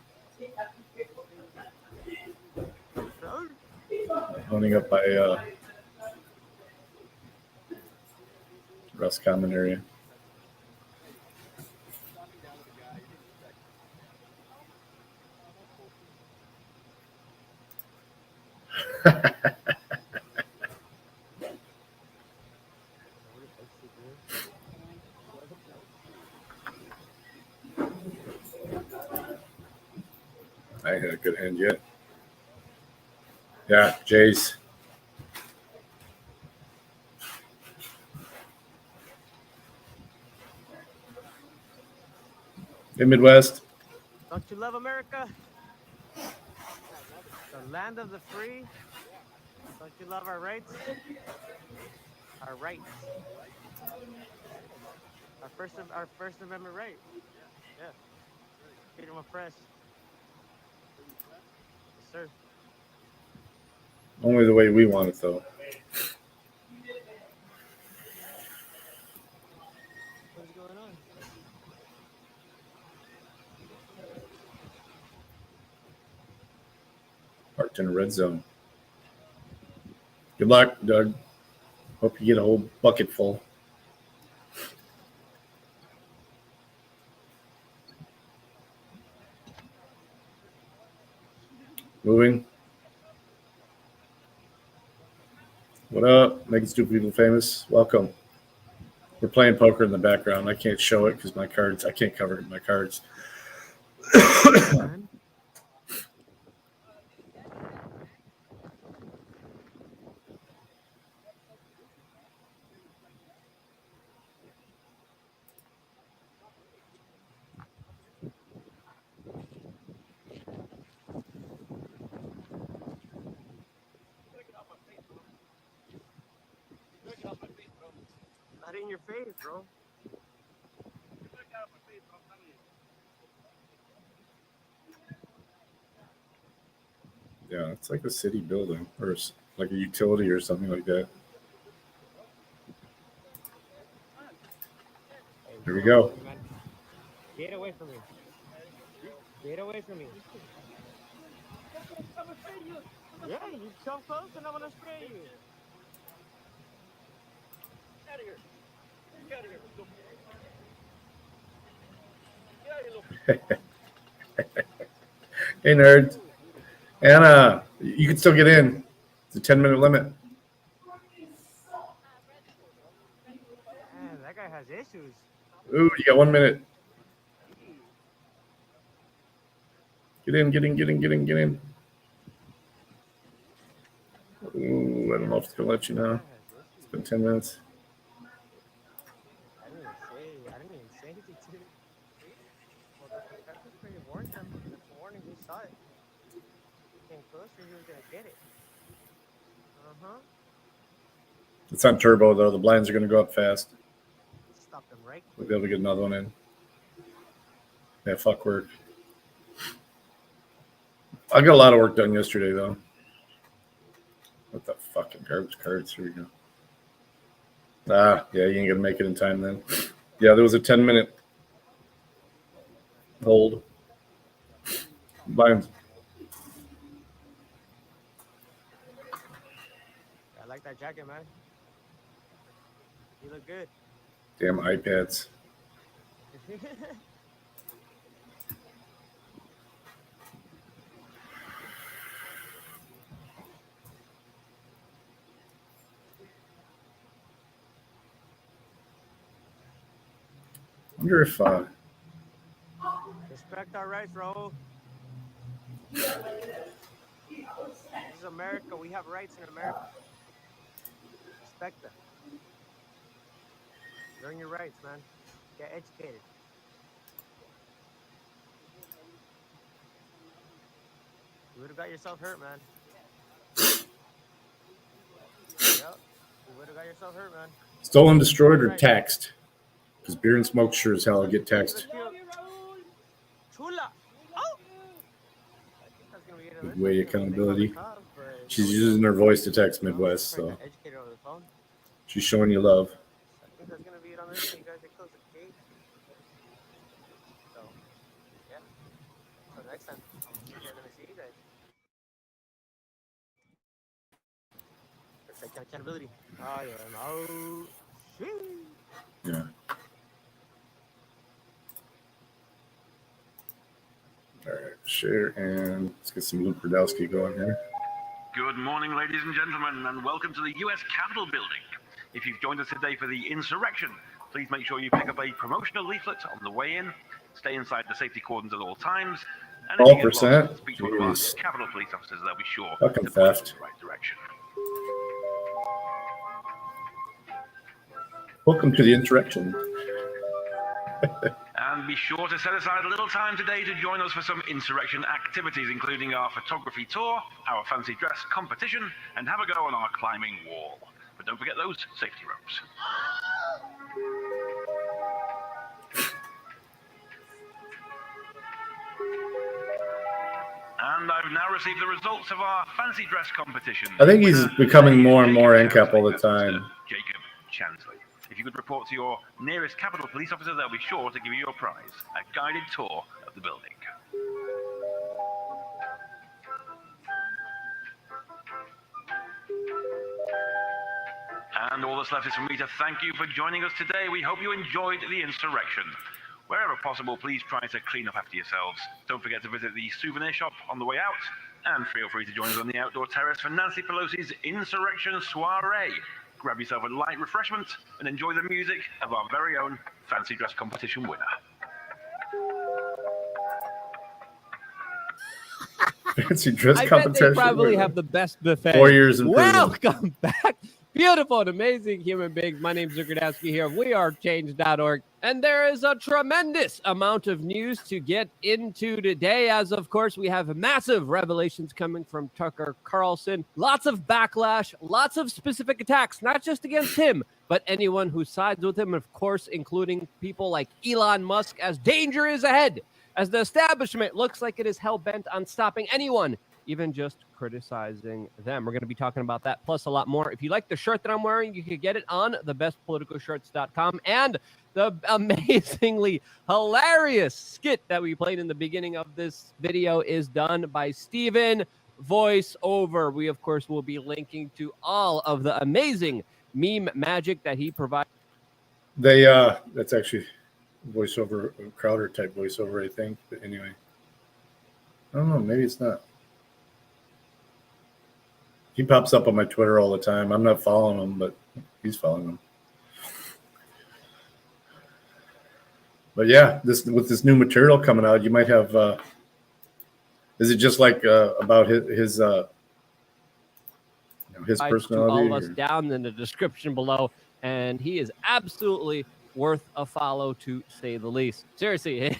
Raul. Hunting up by Roscommon area. I ain't had a good hand yet. Yeah, Jays. In Midwest. Don't you love America? The land of the free. Don't you love our rights? Our rights. Our First Amendment right. Yeah. Freedom of press. Yes, sir. Only the way we want it, though. What's going on? Parked in a red zone. Good luck, Doug. Hope you get a whole bucket full. Moving. What up? Making stupid people famous. Welcome. We're playing poker in the background. I can't show it because my cards, I can't cover my cards. Not in your face, bro. Yeah, it's like a city building or like a utility or something like that. Here we go. Get away from me. Get away from me. Yeah, you come close and I'm gonna spray you. Get out of here. Get out of here. Get out of here, Hey, nerd. Anna, you can still get in. It's a 10-minute limit. Man, that guy has issues. Ooh, you got 1 minute. Get in. Ooh, I don't know if it's going to let you now. It's been 10 minutes. I didn't even say anything to you. Well, the pepper spray warned him. That's a warning. He saw it. He came closer, he was gonna get it. It's on turbo, though. The blinds are going to go up fast. Stop them right. We'll be able to get another one in. Yeah, fuck work. I got a lot of work done yesterday, though. What the fucking garbage cards? Here we go. Yeah, you ain't gonna make it in time then. Yeah, there was a 10-minute hold. Mine's I like that jacket, man. You look good. damn iPads. I wonder if Respect our rights, bro. This is America. We have rights in America. Respect them. Learn your rights, man. Get educated. You would have got yourself hurt, man. Yep. You would have got yourself hurt, man. stolen, destroyed, or taxed. Because beer and smoke sure as hell will get taxed. Chula. Oh. Good way accountability. She's using her voice to text Midwest, so she's showing you love. I think that's gonna be it on this one. You guys get close to the gate. So, yeah. So next time, we're gonna see you guys. Perfect accountability. I am out. Yeah. All right, share, and let's get some Luke Radowski going here. Good morning, ladies and gentlemen, and welcome to the U.S. Capitol building. If you've joined us today for the insurrection, please make sure you pick up a promotional leaflet on the way in, stay inside the safety cordons at all times, and if you get lost, speak to one of our Capitol police officers. They'll be sure to point you in the right direction. Welcome to the insurrection. And be sure to set aside a little time today to join us for some insurrection activities, including our photography tour, our fancy dress competition, and have a go on our climbing wall. But don't forget those safety ropes. And I've now received the results of our fancy dress competition. I think he's becoming more and more NCAP all the time. Jacob Chansley. If you could report to your nearest Capitol police officer, they'll be sure to give you your prize, a guided tour of the building. And all that's left is for me to thank you for joining us today. We hope you enjoyed the insurrection. Wherever possible, please try to clean up after yourselves. Don't forget to visit the souvenir shop on the way out, and feel free to join us on the outdoor terrace for Nancy Pelosi's Insurrection Soiree. Grab yourself a light refreshment and enjoy the music of our very own fancy dress competition winner. Fancy dress I competition. bet they probably have the best buffet. 4 years in prison. Welcome back. Beautiful and amazing human beings. My name is Zukradowski here. We are change.org. And there is a tremendous amount of news to get into today, as of course we have massive revelations coming from Tucker Carlson. Lots of backlash, lots of specific attacks, not just against him, but anyone who sides with him, of course, including people like Elon Musk, as danger is ahead, as the establishment looks like it is hell-bent on stopping anyone even just criticizing them. We're going to be talking about that, plus a lot more. If you like the shirt that I'm wearing, you can get it on thebestpoliticalshirts.com. And the amazingly hilarious skit that we played in the beginning of this video is done by Steven Voiceover. We, of course, will be linking to all of the amazing meme magic that he provides. That's actually voiceover, Crowder type voiceover, I think. But anyway, I don't know. Maybe it's not. He pops up on my Twitter all the time. I'm not following him, but he's following him. But yeah, with this new material coming out, you might have. Is it just like about his personality? All of us down in the description below, and he is absolutely worth a follow, to say the least. Seriously,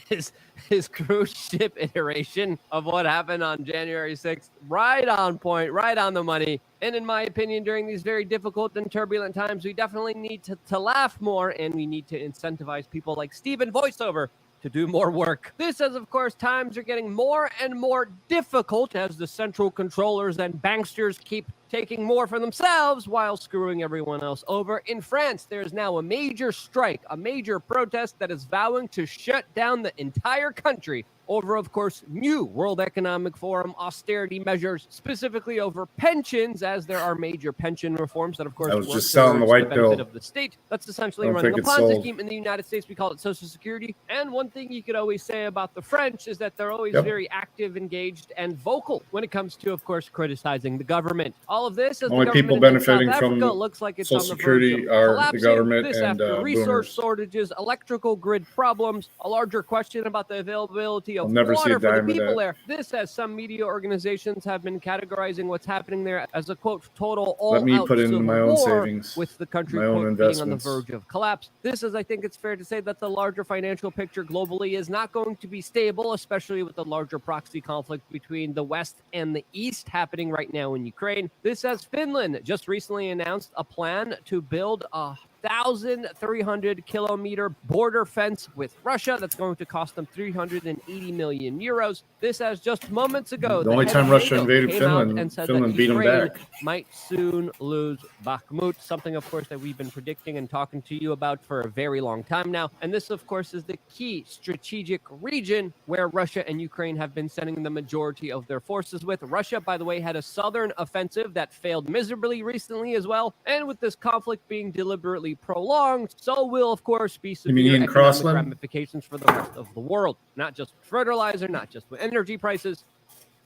his cruise ship iteration of what happened on January 6th, right on point, right on the money. And in my opinion, during these very difficult and turbulent times, we definitely need to laugh more, and we need to incentivize people like Steven Voiceover to do more work. This as, of course, times are getting more and more difficult as the central controllers and banksters keep taking more for themselves while screwing everyone else over. In France, there is now a major strike, a major protest that is vowing to shut down the entire country over, of course, new World Economic Forum austerity measures, specifically over pensions, as there are major pension reforms that, of course, I was work just selling the towards white benefit pill. of the state. That's essentially I don't running a think it's Ponzi sold. scheme. In the United States, we call it Social Security. And one thing you could always say about the French is that they're always very active, engaged, and vocal when it comes to, of course, criticizing the government. All of this as Only the people government in South benefiting from Africa looks like it's Social on the verge Security of are the collapsing. government This and after resource boomers. shortages, electrical grid problems, a larger question about the availability of I'll never see a water for the dime of people that. there. This, as some media organizations have been categorizing what's happening there as a quote total Let me all-out put in civil my own war, savings, with the country my own quote being on the investments. verge of collapse. This is, I think it's fair to say that the larger financial picture globally is not going to be stable, especially with the larger proxy conflict between the West and the East happening right now in Ukraine. This as Finland just recently announced a plan to build a 1,300-kilometer border fence with Russia that's going to cost them 380 million euros. This as just moments ago, The only head time of Russia NATO invaded came out Finland, and said Finland that beat them Ukraine back. might soon lose Bakhmut, something, of course, that we've been predicting and talking to you about for a very long time now. And this, of course, is the key strategic region where Russia and Ukraine have been sending the majority of their forces with. Russia, by the way, had a southern offensive that failed miserably recently as well. And with this conflict being deliberately prolonged, so will, of course, be You mean severe Ian economic Crossland? ramifications for the rest of the world. Not just fertilizer, not just with energy prices,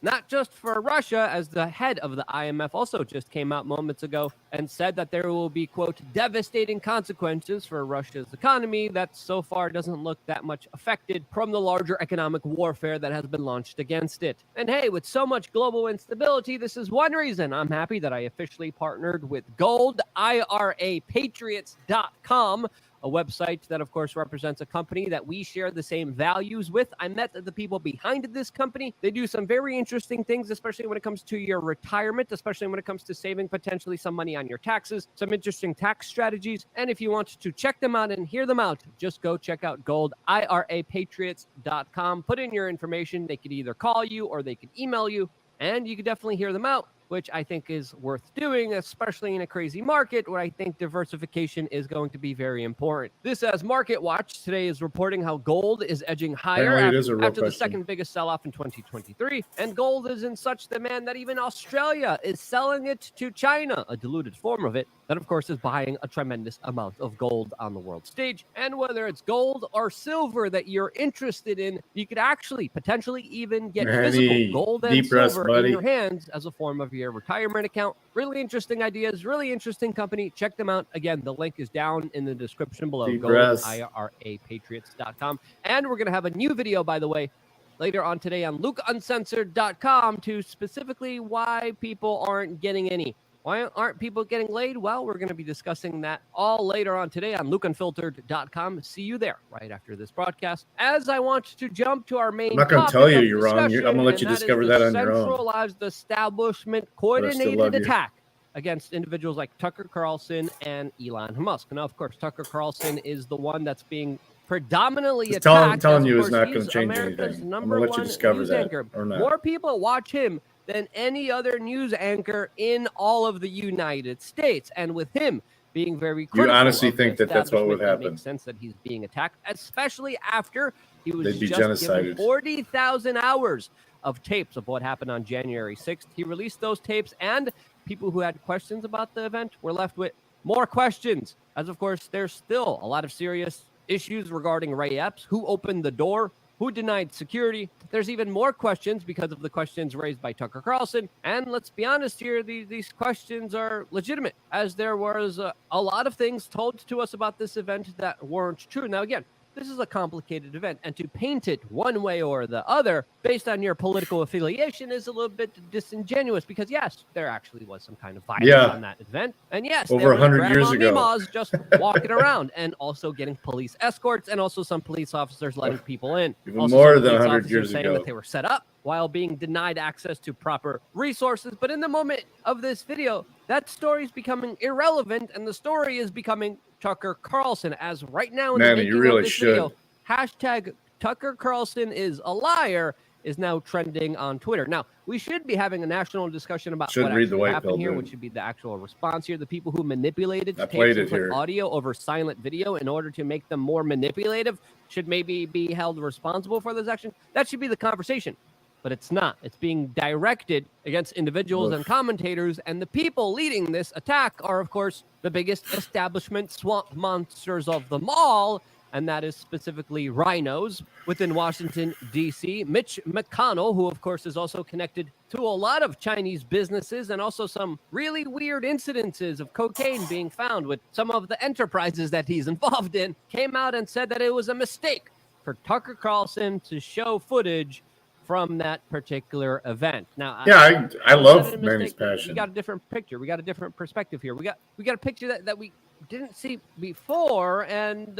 not just for Russia, as the head of the IMF also just came out moments ago and said that there will be, quote, devastating consequences for Russia's economy that so far doesn't look that much affected from the larger economic warfare that has been launched against it. And hey, with so much global instability, this is one reason I'm happy that I officially partnered with Gold, IRAPatriots.com, a website that, of course, represents a company that we share the same values with. I met the people behind this company. They do some very interesting things, especially when it comes to your retirement, especially when it comes to saving potentially some money on your taxes, some interesting tax strategies. And if you want to check them out and hear them out, just go check out Gold, IRAPatriots.com. Put in your information. They could either call you or they could email you, and you could definitely hear them out, which I think is worth doing, especially in a crazy market where I think diversification is going to be very important. This as Market Watch today is reporting how gold is edging higher Apparently it is a real after the question. second biggest sell-off in 2023. And gold is in such demand that even Australia is selling it to China, a diluted form of it, that of course is buying a tremendous amount of gold on the world stage. And whether it's gold or silver that you're interested in, you could actually potentially even get physical gold and deep breaths, silver in buddy. your hands as a form of your retirement account. Really interesting ideas, really interesting company. Check them out. Again, the link is down in the description below. Deep Go breaths. to IRAPatriots.com. And we're going to have a new video, by the way, later on today on LukeUncensored.com to specifically why people aren't getting any. Why aren't people getting laid? Well, we're going to be discussing that all later on today on LukeUnfiltered.com. See you there right after this broadcast. As I want to jump to our main I'm not going to topic tell you of you're wrong. I'm discussion, going to let and you that is discover the that on your own. centralized establishment But I still coordinated love you. attack against individuals like Tucker Carlson and Elon Musk. Now, of course, Tucker Carlson is the one that's being predominantly Just attacked. telling as, of you is course, not he's going to change America's anything. I'm number going to let you one discover news that anchor. or not. More people watch him than any other news anchor in all of the United States. And with him being very critical honestly of the think that that's what would establishment, it happen? makes sense that he's being attacked, especially after he was They'd be just given genocided. 40,000 hours of tapes of what happened on January 6th. He released those tapes, and people who had questions about the event were left with more questions. As of course, there's still a lot of serious issues regarding Ray Epps, who opened the door, who denied security. There's even more questions because of the questions raised by Tucker Carlson. And let's be honest here, these questions are legitimate, as there was a lot of things told to us about this event that weren't true. Now, again, this is a complicated event, and to paint it one way or the other based on your political affiliation is a little bit disingenuous, because yes, there actually was some kind of violence on that event, and yes, Over there was 100 years Grandma ago. Mima's just walking around, and also getting police escorts, and also some police officers letting people in. Even Also more some than police 100 officers years saying ago. that they were set up while being denied access to proper resources. But in the moment of this video, that story is becoming irrelevant, and the story is becoming Tucker Carlson, as right now in the Manny, making you really of this should. video, hashtag Tucker Carlson is a liar is now trending on Twitter. Now, we should be having a national discussion about what actually happened here, what should be the actual response here. The people who manipulated tapes and put audio over silent video in order to make them more manipulative should maybe be held responsible for this action. That should be the conversation. But it's not. It's being directed against individuals and commentators, and the people leading this attack are, of course, the biggest establishment swamp monsters of them all, and that is specifically rhinos within Washington, D.C. Mitch McConnell, who, of course, is also connected to a lot of Chinese businesses and also some really weird incidences of cocaine being found with some of the enterprises that he's involved in, came out and said that it was a mistake for Tucker Carlson to show footage from that particular event. Now, yeah, I love Manny's passion. We got a different picture. We got a different perspective here. We got a picture that we didn't see before, and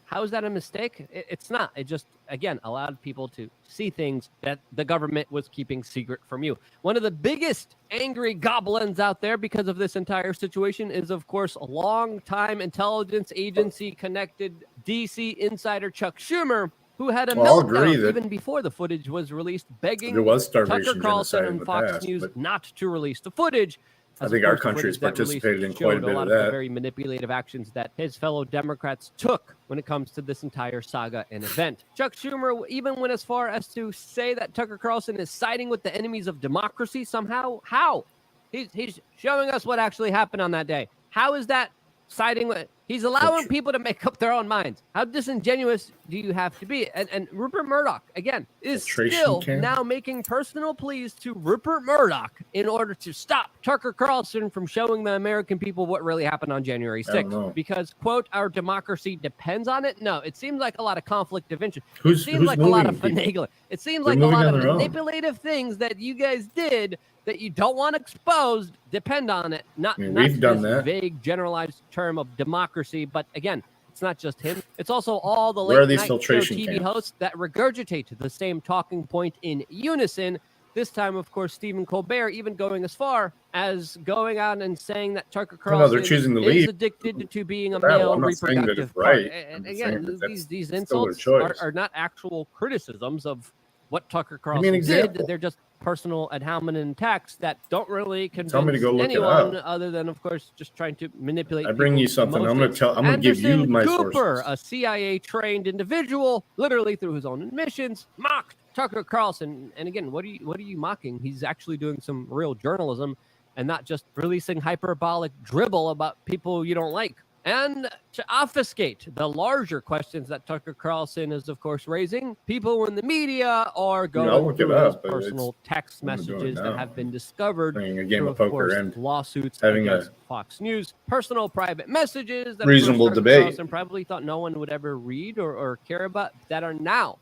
how is that a mistake? It's not. It just, again, allowed people to see things that the government was keeping secret from you. One of the biggest angry goblins out there because of this entire situation is, of course, a longtime intelligence agency connected DC insider Chuck Schumer, who had a meltdown even before the footage was released, begging Tucker Carlson and Fox News not to release the footage. I think our country has participated in quite a bit of that. Of the very manipulative actions that his fellow Democrats took when it comes to this entire saga and event. Chuck Schumer even went as far as to say that Tucker Carlson is siding with the enemies of democracy somehow. How? He's showing us what actually happened on that day. How is that siding with? He's allowing people to make up their own minds. How disingenuous do you have to be? And Rupert Murdoch, again, is still now making personal pleas to Rupert Murdoch in order to stop Tucker Carlson from showing the American people what really happened on January 6th. Because, quote, our democracy depends on it. No, it seems like a lot of conflict of interest. It seems like a lot of finagling. It seems like a lot of manipulative things that you guys did that you don't want exposed depend on it. We've done that. Vague, generalized term of democracy. But again, it's not just him. It's also all the late night show TV hosts that regurgitate the same talking point in unison. This time, of course, Stephen Colbert even going as far as going on and saying that Tucker Carlson is addicted to being a male reproductive part. And again, these insults are not actual criticisms of what Tucker Carlson did. They're just personal ad hominem attacks that don't really convince anyone other than, of course, just trying to manipulate. I bring you something. I'm going to give you my Cooper, sources. A CIA-trained individual, literally through his own admissions, mocked Tucker Carlson. And again, what are you mocking? He's actually doing some real journalism and not just releasing hyperbolic dribble about people you don't like. And to obfuscate the larger questions that Tucker Carlson is, of course, raising, people in the media are going through his personal text messages that have been discovered through, of course, lawsuits against Fox News, personal private messages that reasonable debate Carlson probably thought no one would ever read or care about, that are now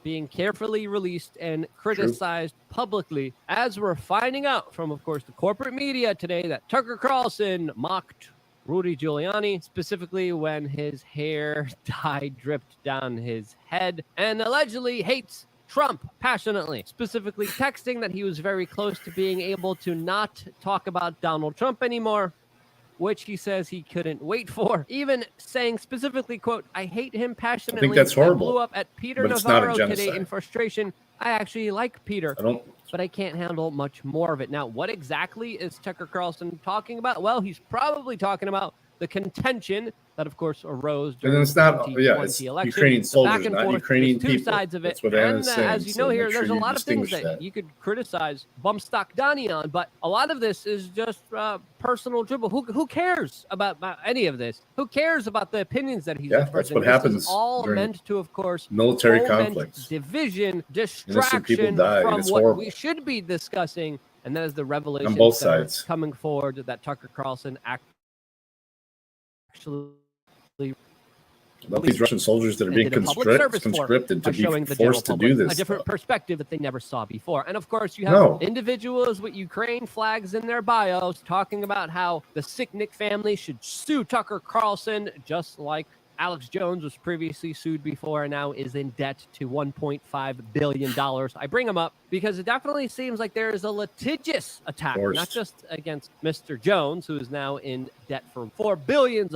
being carefully released and criticized publicly, as we're finding out from, of course, the corporate media today that Tucker Carlson mocked Rudy Giuliani, specifically when his hair dye dripped down his head, and allegedly hates Trump passionately, specifically texting that he was very close to being able to not talk about Donald Trump anymore, which he says he couldn't wait for. Even saying specifically, quote, I hate him passionately. I think that's horrible. Blew up at Peter Navarro today in frustration. I actually like Peter, but I can't handle much more of it. Now, what exactly is Tucker Carlson talking about? Well, he's probably talking about the contention that, of course, arose during the 2020 election. Ukrainian soldiers, back and not forth. Ukrainian There's two sides of it. That's what Anna's saying. As you know here, there's a lot of things that you could criticize Bumstock Donnie on, but a lot of this is just personal dribble. Who cares about any of this? Who cares about the opinions that he's expressing? That's what happens. All meant to, of course, military conflicts, division, distraction from what we should be discussing, and that is the revelation on both sides coming forward that Tucker Carlson actually about these Russian soldiers that are being conscripted to be forced to do this. A different perspective that they never saw before. And of course, you have individuals with Ukraine flags in their bios talking about how the Sicknick family should sue Tucker Carlson, just like Alex Jones was previously sued before and now is in debt to $1.5 billion. I bring him up because it definitely seems like there is a litigious attack, not just against Mr. Jones, who is now in debt for $4 billion.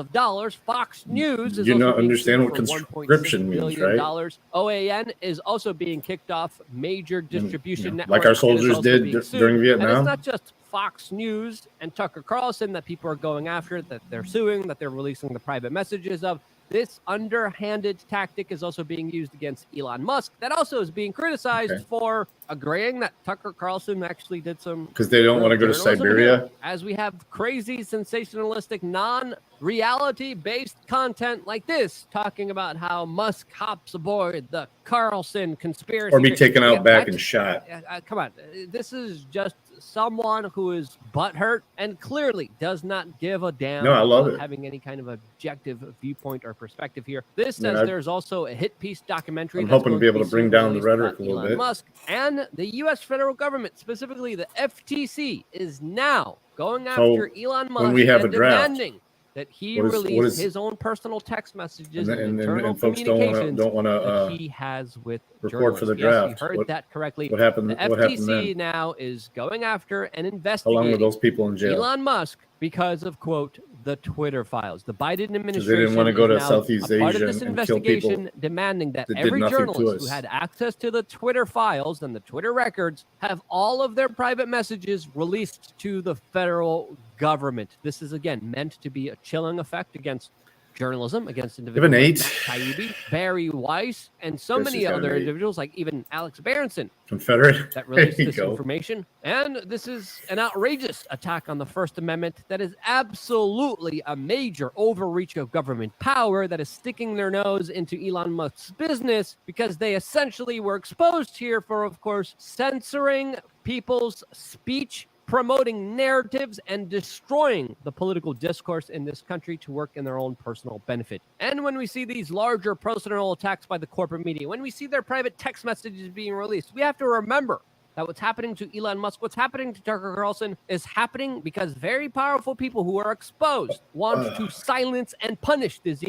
Fox News is also being understand sued what for conscription means, $1.6 billion. right? OAN is also being kicked off major distribution networks. Like our soldiers did during Vietnam. And it's not just Fox News and Tucker Carlson that people are going after, that they're suing, that they're releasing the private messages of. This underhanded tactic is also being used against Elon Musk. That also is being criticized for agreeing that Tucker Carlson actually did some... Because they don't want to go to Siberia? Here, as we have crazy, sensationalistic, non-reality-based content like this, talking about how Musk hops aboard the Carlson conspiracy... Or be taken out back and shot. Come on. This is just someone who is butthurt and clearly does not give a damn I love about it. having any kind of objective viewpoint or perspective here. This says there's also a hit piece documentary. I'm hoping to be able to bring down the rhetoric a little bit. Musk and the U.S. federal government, specifically the FTC, is now going after Elon Musk when we have and a draft, demanding that he release his own personal text messages and internal folks communications don't want that he has with report journalists. for the Yes, draft. you heard that correctly. What happened? The What happened FTC then? now is going after and How investigating long were those people in jail? Elon Musk because of, quote, the Twitter files. The Biden administration they didn't want to go to is now Southeast a part Asia of this and kill people investigation, demanding that that did every nothing to journalist who us. had access to the Twitter files and the Twitter records have all of their private messages released to the federal government. This is, again, meant to be a chilling effect against journalism, against individuals like Matt Taibbi, Barry Weiss, and so many other individuals, like even Alex Berenson, Confederate, that released this information. And this is an outrageous attack on the First Amendment that is absolutely a major overreach of government power that is sticking their nose into Elon Musk's business, because they essentially were exposed here for, of course, censoring people's speech, promoting narratives, and destroying the political discourse in this country to work in their own personal benefit. And when we see these larger personal attacks by the corporate media, when we see their private text messages being released, we have to remember that what's happening to Elon Musk, what's happening to Tucker Carlson, is happening because very powerful people who are exposed want to silence and punish these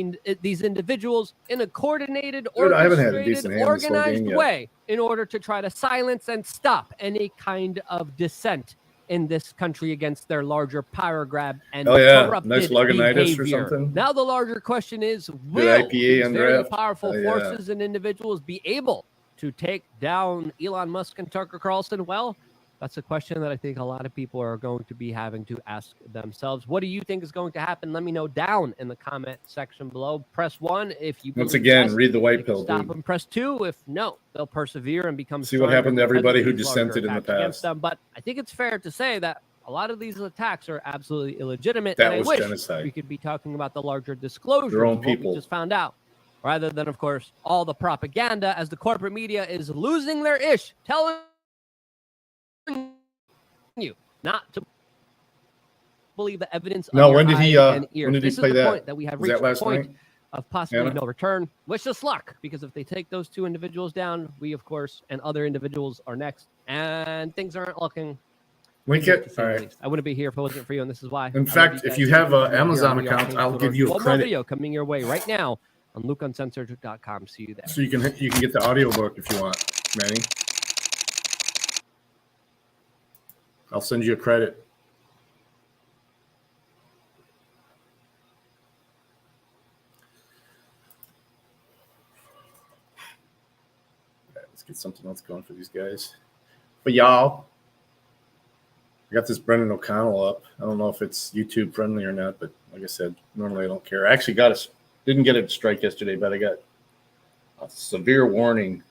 individuals in a coordinated, orchestrated, organized way in order to try to silence and stop any kind of dissent in this country against their larger power grab and corrupted behavior. Now the larger question is, will these very powerful forces and individuals be able to take down Elon Musk and Tucker Carlson? Well, that's a question that I think a lot of people are going to be having to ask themselves. What do you think is going to happen? Let me know down in the comment section below. Press 1 if you once again yes, read the white pill. Stop them. Press 2 if no, they'll persevere and become. See what happened to everybody who dissented in the past. But I think it's fair to say that a lot of these attacks are absolutely illegitimate. That and was I wish genocide. we could be talking about the larger disclosure Their own of what people we just found out, rather than, of course, all the propaganda as the corporate media is losing their ish, telling you not to believe the evidence. No, of when your did he? eyes and ears. When did this he play is the that? point that we have Was reached that last the point night? of possibly Anna? no return. Wish us luck, because if they take those two individuals down, we, of course, and other individuals are next, and things aren't looking. Link it. All right. I wouldn't be here if it wasn't for you, and this is why. In fact, if you have an Amazon account, I'll give you a one more credit. video coming your way right now on LukeUncensored.com. See you there. So you can get the audiobook if you want, Manny. I'll send you a credit. Right, let's get something else going for these guys. But y'all, I got this Brendan O'Connell up. I don't know if it's YouTube friendly or not, but like I said, normally I don't care. I actually didn't get a strike yesterday, but I got a severe warning.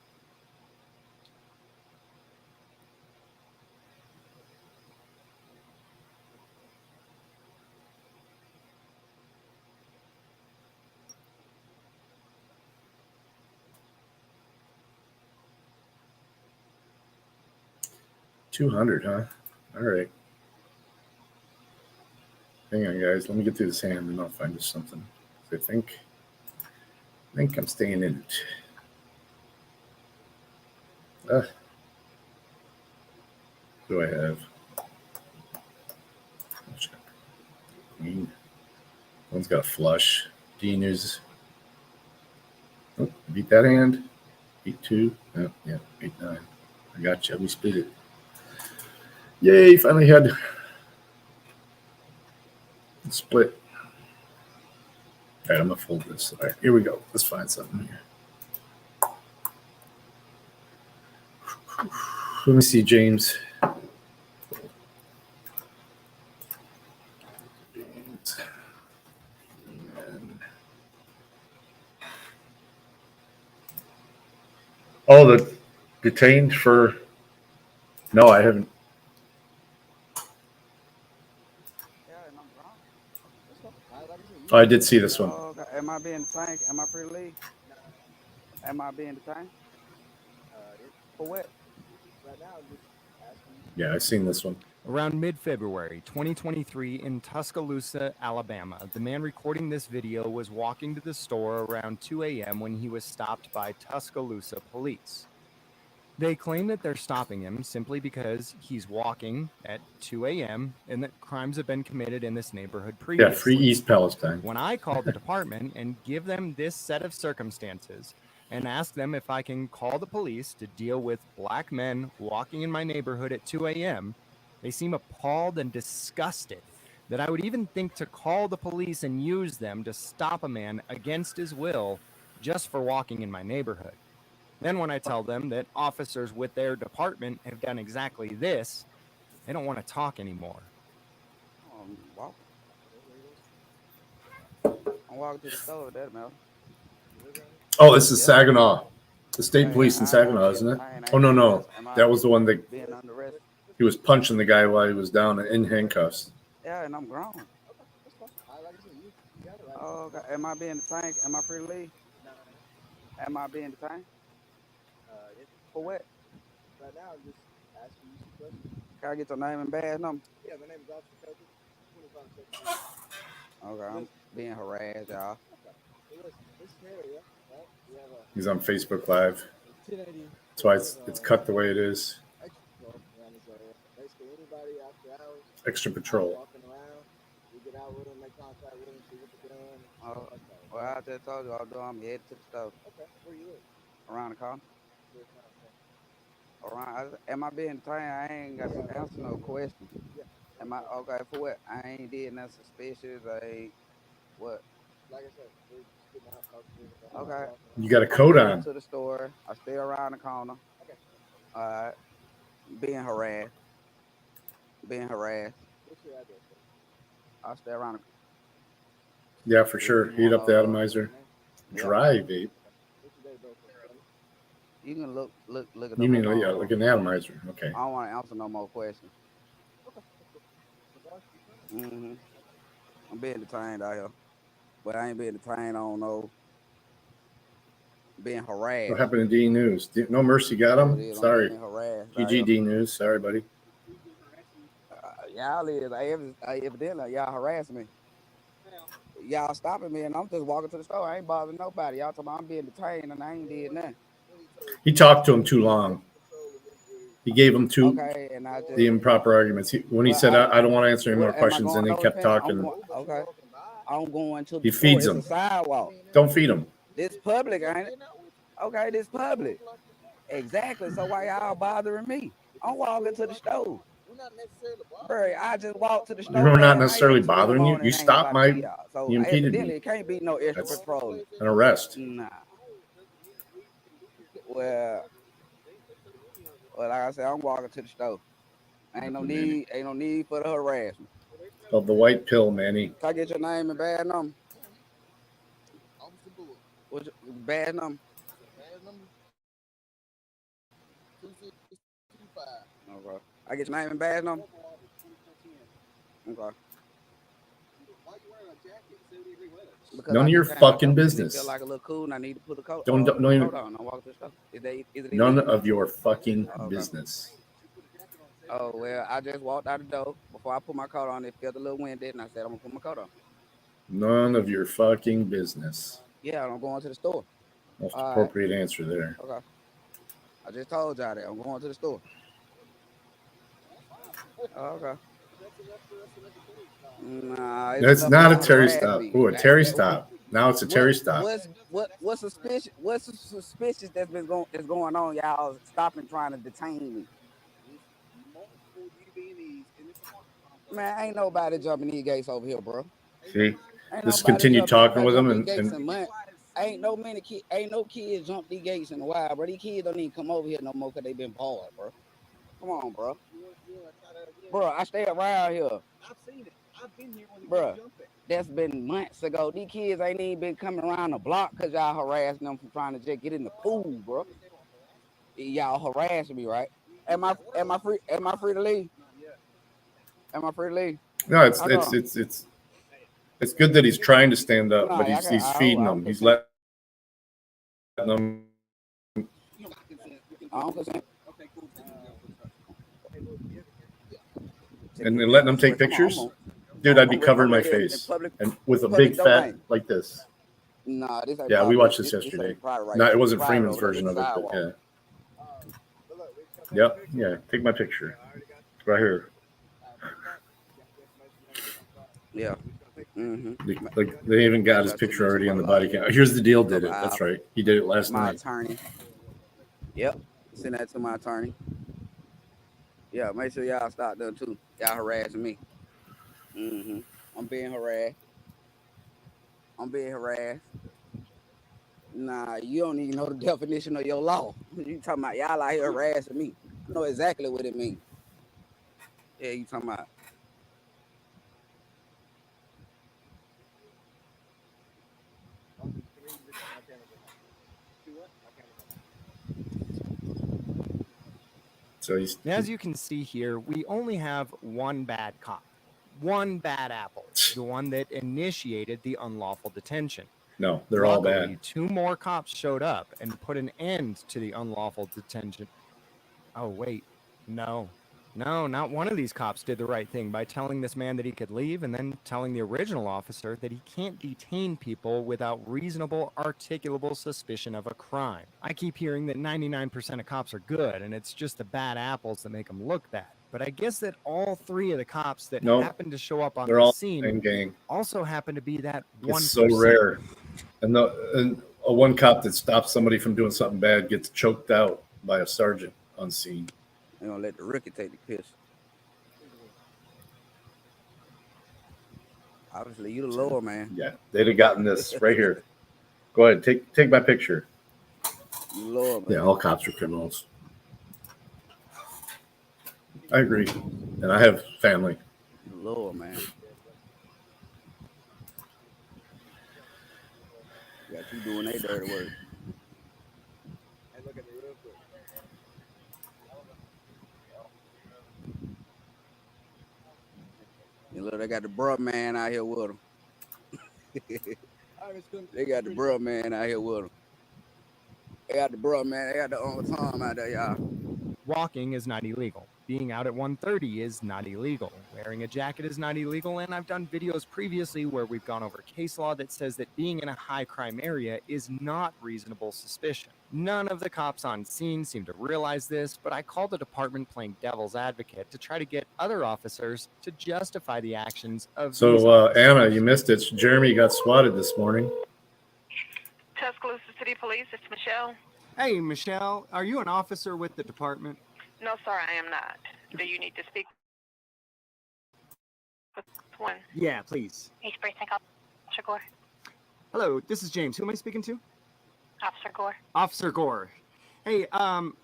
$200, huh? All right. Hang on, guys. Let me get through this hand, and I'll find us something. I think I'm staying in it. Who do I have? Queen. One's got a flush. Dean is Oh, beat that hand. Beat 2. Oh, yeah, beat 9. I got you. We split it. Yay! Finally had it split. All right, I'm gonna fold this. All right, here we go. Let's find something here. Let me see, James. Oh, the detained for. No, I haven't. Oh, I did see this one. Oh, okay. Am I being detained? Am I free to leave? Am I being detained? For what? Right now, I'm just asking you. Yeah, I've seen this one. Around mid-February 2023 in Tuscaloosa, Alabama, the man recording this video was walking to the store around 2 a.m. when he was stopped by Tuscaloosa police. They claim that they're stopping him simply because he's walking at 2 a.m. and that crimes have been committed in this neighborhood previously. Yeah, free East Palestine. When I call the department and give them this set of circumstances and ask them if I can call the police to deal with black men walking in my neighborhood at 2 a.m., they seem appalled and disgusted that I would even think to call the police and use them to stop a man against his will just for walking in my neighborhood. Then when I tell them that officers with their department have done exactly this, they don't want to talk anymore. Wow. I'm walking to the store with that, man. Oh, this is Saginaw. The state police in Saginaw, isn't it? Oh, no. That was the one that he was punching the guy while he was down in handcuffs. Yeah, and I'm grown. Oh, okay. Am I being detained? Am I free to leave? Am I being detained? For what? Right now, I'm just asking you some questions. Can I get your name and badge number? Yeah, my name is Officer Coker. 25 seconds. Okay, I'm being harassed, y'all. This area, right? We have a He's on Facebook Live. 1080. That's why it's cut the way it is. Extra patrol around this area. Basically, anybody after hours. Extra patrol. Walking around, we get out with them, make contact with them, see what they're doing. Well, I just told you I'm headed to the store. Okay, where you live? Around the corner. Around. Am I being detained? I ain't got to answer no questions. Yeah. Am I okay for what? I ain't did nothing suspicious. I ain't what? Like I said, we're just getting out, talking to Okay. You got a coat I'm on. to the store. I stay around the corner. Okay. All right. Being harassed. Being harassed. What's your address? I stay around the Yeah, for sure. Heat up the atomizer. Dry vape. What's your date, bro? You can look at You mean, yeah, like an atomizer. Okay. I don't want to answer no more questions. Mm-hmm. I'm being detained out here. But I ain't being detained, I don't know. Being harassed. What happened to D News? No Mercy got him? Sorry. GG D News. Sorry, buddy. Y'all is. Evidently, y'all harassing me. Y'all stopping me, and I'm just walking to the store. I ain't bothering nobody. Y'all talking about I'm being detained, and I ain't did nothing. He talked to him too long. He gave him the improper arguments. When he said, I don't want to answer any more questions, and he kept talking. Okay. I'm going to the He feeds store. him. It's a sidewalk. Don't feed him. This public, ain't it? Okay, this public. Exactly. So why y'all bothering me? I'm walking to the store. Bro, I just walked to the store. We're not necessarily bothering you. You stopped you impeded me. It can't be no extra That's patrol. an arrest. Nah. Well, like I said, I'm walking to the store. Ain't no need for the harassment. Of the white pill, Manny. Can I get your name and badge number? What's your badge number? Badge number 2625. Okay. I get your name and badge number? Okay. Why you wearing a jacket 70 degree weather? Because None of your fucking business. I feel like a little cool and I need to put a coat Don't coat even. on. I walk to the store. Is it None illegal? of your fucking business. Oh, well, I just walked out the door. Before I put my coat on, it felt a little winded, and I said, I'm going to put my coat on. None of your fucking business. Yeah, I'm going to the store. Most appropriate answer there. Okay. I just told y'all that. I'm going to the store. Okay. Nah, That's not a Terry stop. Ooh, a Terry stop. Now it's a Terry stop. What's suspicious? What's suspicious that's going on? Y'all stopping trying to detain me. Man, ain't nobody jumping these gates over here, bro. See, just continue talking with them, and ain't no kids jump these gates in a while, bro. These kids don't even come over here no more because they been bored, bro. Come on, bro. Bro, I stay around here. I've seen it. I've been here when Bro, jumping. that's been months ago. These kids ain't even been coming around the block because y'all harassing them from trying to just get in the pool, bro. Y'all harassing me, right? Am I free? Am I free to leave? Am I free to leave? No, it's good that he's trying to stand up, but he's feeding them. He's letting them. I don't consent. And letting them take pictures. Dude, I'd be covering my face and with a big fat like this. Nah, this ain't. Yeah, we watched this yesterday. No, it wasn't Freeman's version of it, but yeah. Yep, yeah. Take my picture. Right here. Yeah. Mm-hmm. Like they even got his picture already on the body cam. Here's the deal. Did it? That's right. He did it last night. Attorney. Yep. Send that to my attorney. Yeah. Make sure y'all stop them too. Y'all harassing me. Mm-hmm. I'm being harassed. Nah, you don't even know the definition of your law. You talking about y'all out here harassing me? I know exactly what it means. Yeah, you talking about. So as you can see here, we only have one bad cop, one bad apple, the one that initiated the unlawful detention. No, they're all bad. 2 more cops showed up and put an end to the unlawful detention. Oh, wait. No, not one of these cops did the right thing by telling this man that he could leave and then telling the original officer that he can't detain people without reasonable, articulable suspicion of a crime. I keep hearing that 99% of cops are good, and it's just the bad apples that make them look bad. But I guess that all 3 of the cops that happened to show up on the scene also happen to be that 1%. It's so rare. And a one cop that stops somebody from doing something bad gets choked out by a sergeant on scene. They're gonna let the rookie take the piss. Obviously, you the lower man. Yeah, they'd have gotten this right here. Go ahead, take my picture. You lower man. Yeah, all cops are criminals. I agree, and I have family. You lower man. Got you doing their dirty work. And look at the real quick. You look, they got the bruh man out here with them. They got the bruh man out here with them. They got the bruh man. They got the Uncle Tom out there, y'all. Walking is not illegal. Being out at 1:30 is not illegal. Wearing a jacket is not illegal, and I've done videos previously where we've gone over case law that says that being in a high crime area is not reasonable suspicion. None of the cops on scene seem to realize this, but I called the department playing devil's advocate to try to get other officers to justify the actions of Anna, you missed it. Jeremy got swatted this morning. Tuscaloosa City Police, it's Michelle. Hey, Michelle, are you an officer with the department? No, sir, I am not. Do you need to speak with one? Yeah, please. East Precinct, Officer Gore. Hello, this is James. Who am I speaking to? Officer Gore. Officer Gore. Hey,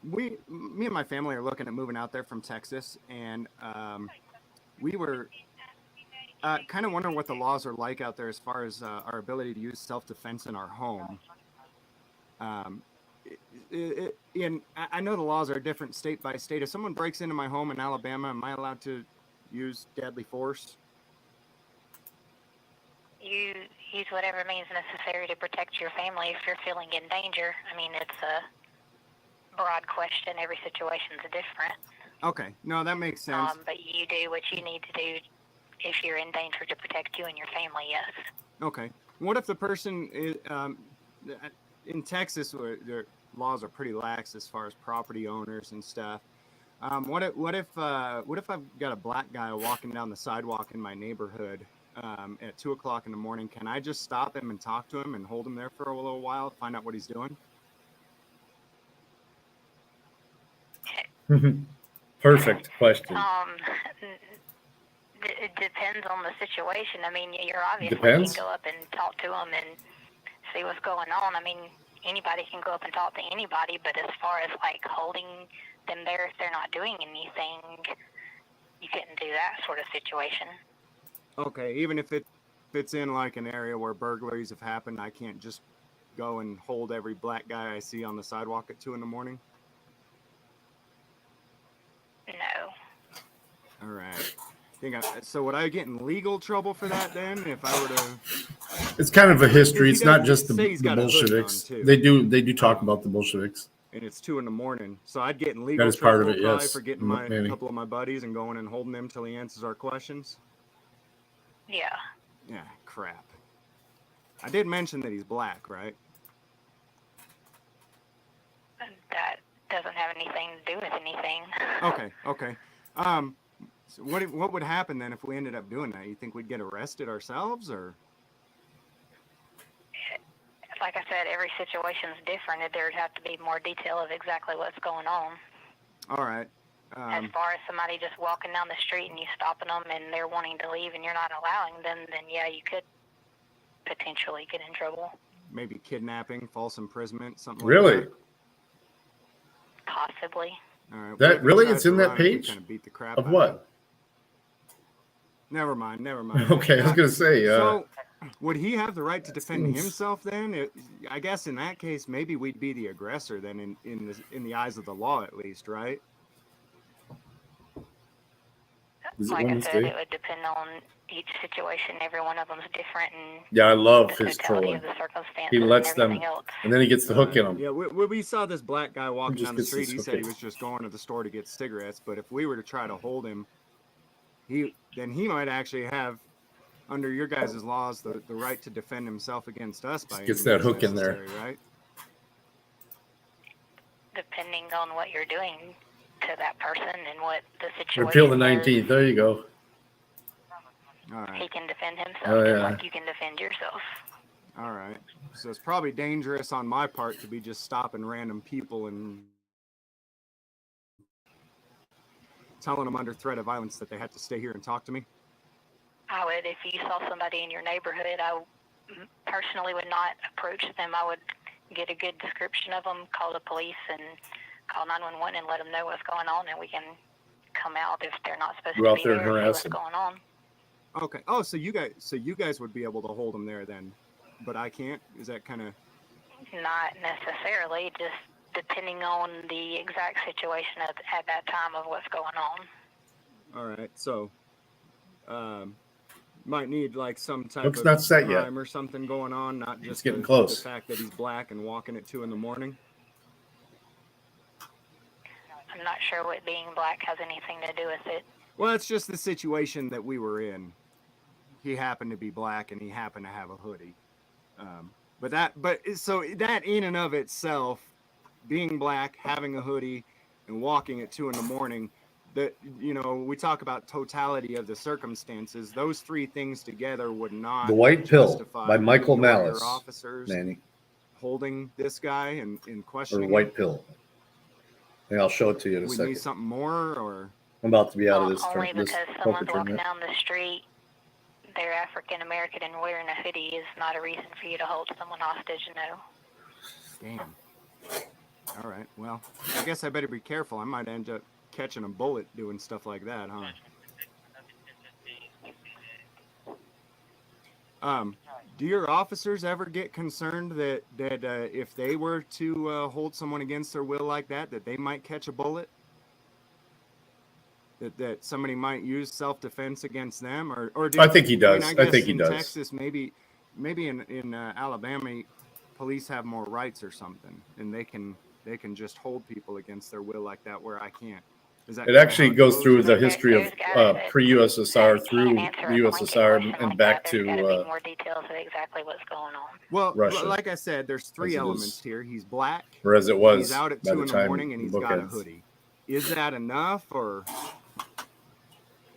me and my family are looking at moving out there from Texas, and we were kind of wondering what the laws are like out there as far as our ability to use self-defense in our home. And I know the laws are different state by state. If someone breaks into my home in Alabama, am I allowed to use deadly force? You use whatever means necessary to protect your family if you're feeling in danger. I mean, it's a broad question. Every situation's different. Okay, no, that makes sense. But you do what you need to do if you're in danger to protect you and your family, yes. Okay. What if the person is, in Texas, where their laws are pretty lax as far as property owners and stuff? What if I've got a black guy walking down the sidewalk in my neighborhood, at 2 o'clock in the morning, can I just stop him and talk to him and hold him there for a little while, find out what he's doing? Perfect question. It depends on the situation. I mean, you're obviously Depends. can go up and talk to them and see what's going on. I mean, anybody can go up and talk to anybody, but as far as like holding them there if they're not doing anything, you couldn't do that sort of situation. Okay, even if it's in like an area where burglaries have happened, I can't just go and hold every black guy I see on the sidewalk at 2 in the morning? No. All right. So would I get in legal trouble for that then if I were to? It's kind of a history. It's not just the say he's got a hoodie Bolsheviks. on, too. They do talk about the Bolsheviks. And it's 2 in the morning, so I'd get in legal That is part trouble of it, probably yes. for getting a couple of my buddies and going and holding them till he answers our questions. Yeah. Yeah, crap. I did mention that he's black, right? That doesn't have anything to do with anything. Okay. So what would happen then if we ended up doing that? You think we'd get arrested ourselves, or? Like I said, every situation's different. There'd have to be more detail of exactly what's going on. All right. As far as somebody just walking down the street and you stopping them and they're wanting to leave and you're not allowing them, then yeah, you could potentially get in trouble. Maybe kidnapping, false imprisonment, something Really? like that. Possibly. All right. That really? It's in that page? Kind of beat the crap Of out what? him. Never mind. Okay, I was gonna say. So, would he have the right to defend himself then? I guess in that case, maybe we'd be the aggressor then, in the eyes of the law at least, right? Like I said, it would depend on each situation. Every one of them's different, and Yeah, I love the his totality trolling. of the circumstances He lets and them, everything else. and then he gets the hook in them. Yeah, we saw this black guy walking just down the gets street. this He hook said he in. was just going to the store to get cigarettes. But if we were to try to hold him, he might actually have, under your guys' laws, the right to defend himself against us by any Gets that means hook in there. necessary, right? Depending on what you're doing to that person and what the situation Repeal the is, 19th. There you go. All right. he can defend himself Oh, just yeah. like you can defend yourself. All right. So it's probably dangerous on my part to be just stopping random people and telling them under threat of violence that they have to stay here and talk to me. I would, if you saw somebody in your neighborhood, I personally would not approach them. I would get a good description of them, call the police, and call 911 and let them know what's going on, and we can come out if they're not supposed Go to out be there and there and see harass what's them. going on. Okay. Oh, so you guys would be able to hold them there then, but I can't? Is that kind of? Not necessarily, just depending on the exact situation at that time of what's going on. All right. So, might need like some type Looks of not set yet. crime or something going on, not just getting the close. fact that he's black and walking at 2 in the morning. I'm not sure what being black has anything to do with it. Well, it's just the situation that we were in. He happened to be black and he happened to have a hoodie. So that in and of itself, being black, having a hoodie, and walking at 2 in the morning, that, you know, we talk about totality of the circumstances. Those three things together would not The White Pill justify by Michael your Malice. officers Manny. holding this guy and Or questioning White him. Pill. And I'll show it to you in a We second. need something more, or I'm about to be out of this, Only this because poker someone's walking tournament. down the street, they're African American and wearing a hoodie is not a reason for you to hold someone hostage, no. damn. All right. Well, I guess I better be careful. I might end up catching a bullet doing stuff like that, huh? Do your officers ever get concerned that if they were to hold someone against their will like that they might catch a bullet? That somebody might use self-defense against them, or I think he does. I I guess think he in does. Texas, maybe in Alabama, police have more rights or something, and they can just hold people against their will like that, where I can't. Is that It actually goes through the history of pre-USSR through the USSR and back There's got to to be more details of exactly what's going on. Well, Russia, like I said, there's three as it elements is. here. He's black, or as it was he's out at by 2 the in the time morning, and the he's book got a ends. hoodie. Is that enough, or?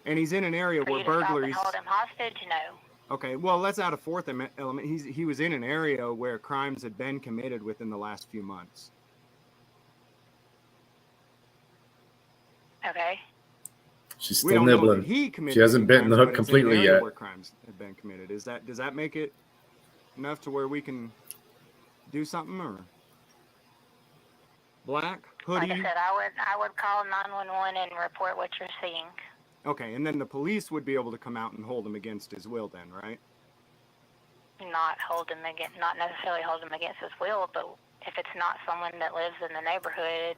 And he's in an area For where you to stop and burglaries. hold him hostage, no. Okay, well, let's add a fourth element. He was in an area where crimes had been committed within the last few months. Okay. She's We still don't know nibbling. that he committed She hasn't any bitten the crimes, hook but it's in an completely area yet. where crimes have been committed. Does that make it enough to where we can do something? Or black hoodie? Like I said, I would call 911 and report what you're seeing. Okay, and then the police would be able to come out and hold him against his will, then, right? Not necessarily hold him against his will, but if it's not someone that lives in the neighborhood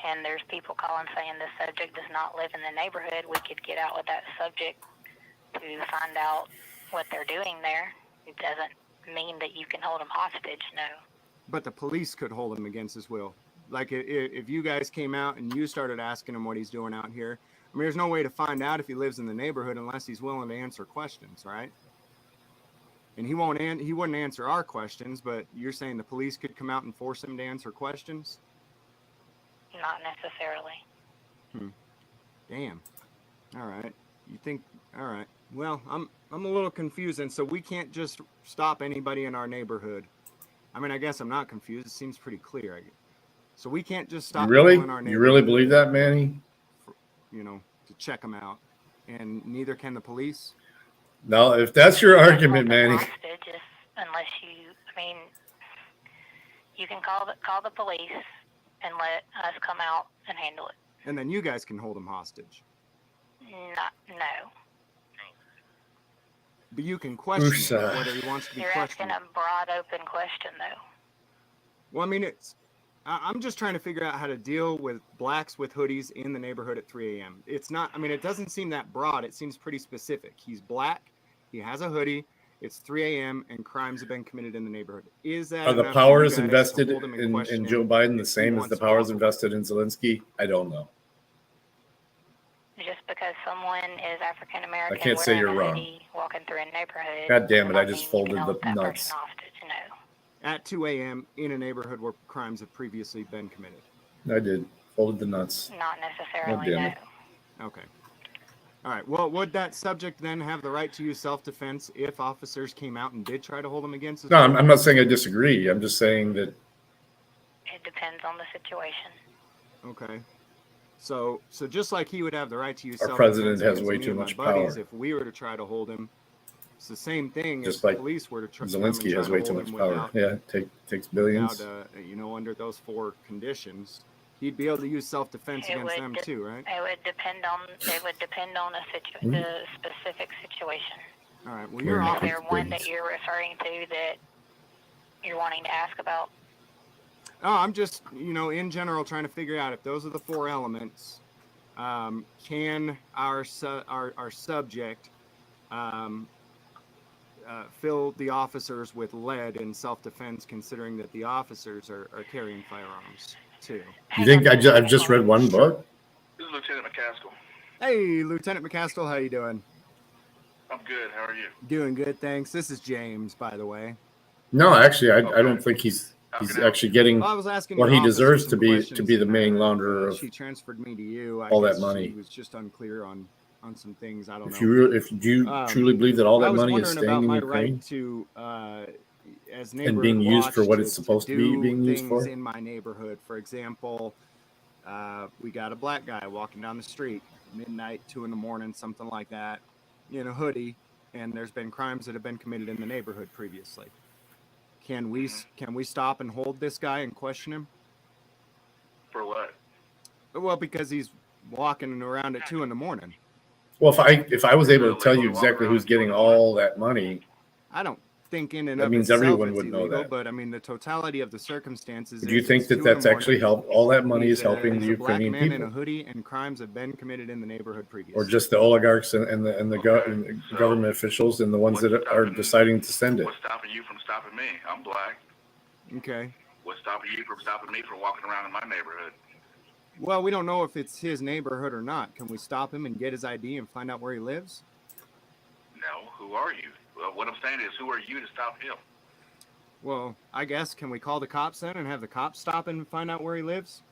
and there's people calling saying this subject does not live in the neighborhood, we could get out with that subject to find out what they're doing there. It doesn't mean that you can hold him hostage, no. But the police could hold him against his will. Like if you guys came out and you started asking him what he's doing out here, I mean, there's no way to find out if he lives in the neighborhood unless he's willing to answer questions, right? And he wouldn't answer our questions, but you're saying the police could come out and force him to answer questions? Not necessarily. Damn. All right. You think? All right. Well, I'm a little confused, and so we can't just stop anybody in our neighborhood. I mean, I guess I'm not confused. It seems pretty clear. So we can't just stop people in our neighborhood. You really believe that, Manny? To check them out, and neither can the police. No, if that's your argument, Manny. Unless you can call the police and let us come out and handle it. And then you guys can hold him hostage. No. But you can question him whether he wants to be questioned. You're asking a broad open question, though. Well, I mean, I'm just trying to figure out how to deal with blacks with hoodies in the neighborhood at 3 a.m. It's not, I mean, it doesn't seem that broad. It seems pretty specific. He's black. He has a hoodie. It's 3 a.m. and crimes have been committed in the neighborhood. Is that are the powers invested in Joe Biden the same as the powers invested in Zelensky? I don't know. Just because someone is African American, I can't say you're wrong. Walking through a neighborhood. God damn it! I just folded the nuts. At 2 a.m. in a neighborhood where crimes have previously been committed. I did. Folded the nuts. Not necessarily. God damn it. Okay. All right. Well, would that subject then have the right to use self-defense if officers came out and did try to hold him against his will? No, I'm not saying I disagree. I'm just saying that it depends on the situation. Okay. So just like he would have the right to use our self-defense president has against way me too and my much buddies, power. if we were to try to hold him, it's the same thing. Just if the like police were to try Zelensky has way too much power. Yeah, takes billions. Without, under those 4 conditions, he'd be able to use self-defense against them too, right? It would depend on the specific situation. All right. Well, is there one that you're referring to that you're wanting to ask about? Oh, I'm just, in general, trying to figure out if those are the 4 elements. Can our subject fill the officers with lead in self-defense, considering that the officers are carrying firearms too? You think I've just read one book? This is Lieutenant McCaskill. Hey, Lieutenant McCaskill, how you doing? I'm good. How are you? Doing good, thanks. This is James, by the way. No, actually, I don't think he's actually getting what he deserves to be the main launderer of she transferred me to you. all that money. She was just unclear on some things. I don't know. If you truly believe that all that money is staying in Ukraine right to, as and being used for what it's supposed to be being used for, in my neighborhood, for example, we got a black guy walking down the street, midnight, 2 a.m, something like that, in a hoodie, and there's been crimes that have been committed in the neighborhood previously. Can we stop and hold this guy and question him? For what? Well, because he's walking around at 2 a.m. Well, if I was able to tell you exactly who's getting all that money, I don't think in and that of means itself everyone it's would know illegal, that. But I mean, the totality of the circumstances. Do you think that that's actually helped? All that money is helping the Ukrainian black man people, in a hoodie, and crimes have been committed in the neighborhood previously, or just the oligarchs and the government officials and the ones that are deciding to send it? What's stopping you from stopping me? I'm black. Okay. What's stopping you from stopping me from walking around in my neighborhood? Well, we don't know if it's his neighborhood or not. Can we stop him and get his ID and find out where he lives? No. Who are you? Well, what I'm saying is, who are you to stop him? Well, I guess, can we call the cops then and have the cops stop him and find out where he lives?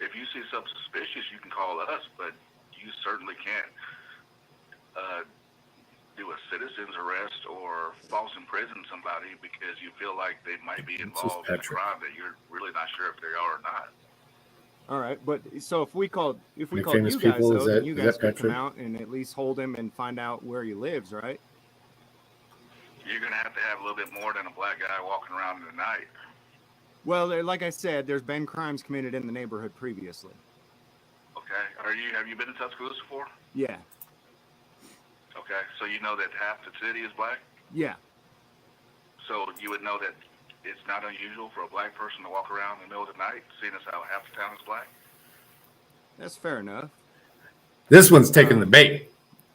If you see something suspicious, you can call us, but you certainly can't do a citizen's arrest or false imprison somebody because you feel like they might be This is involved in a Patrick. crime that you're really not sure if they are or not. All right, but so if we called Any you famous guys people? though, Is then that- you is guys that could come Patrick? out and at least hold him and find out where he lives, right? You're going to have a little bit more than a black guy walking around in the night. Well, like I said, there's been crimes committed in the neighborhood previously. Okay. Have you been in Tuscaloosa before? Yeah, Okay. So you know that half the city is black? yeah. So you would know that it's not unusual for a black person to walk around in the middle of the night, seeing as how half the town is black? That's fair enough. This one's taking the bait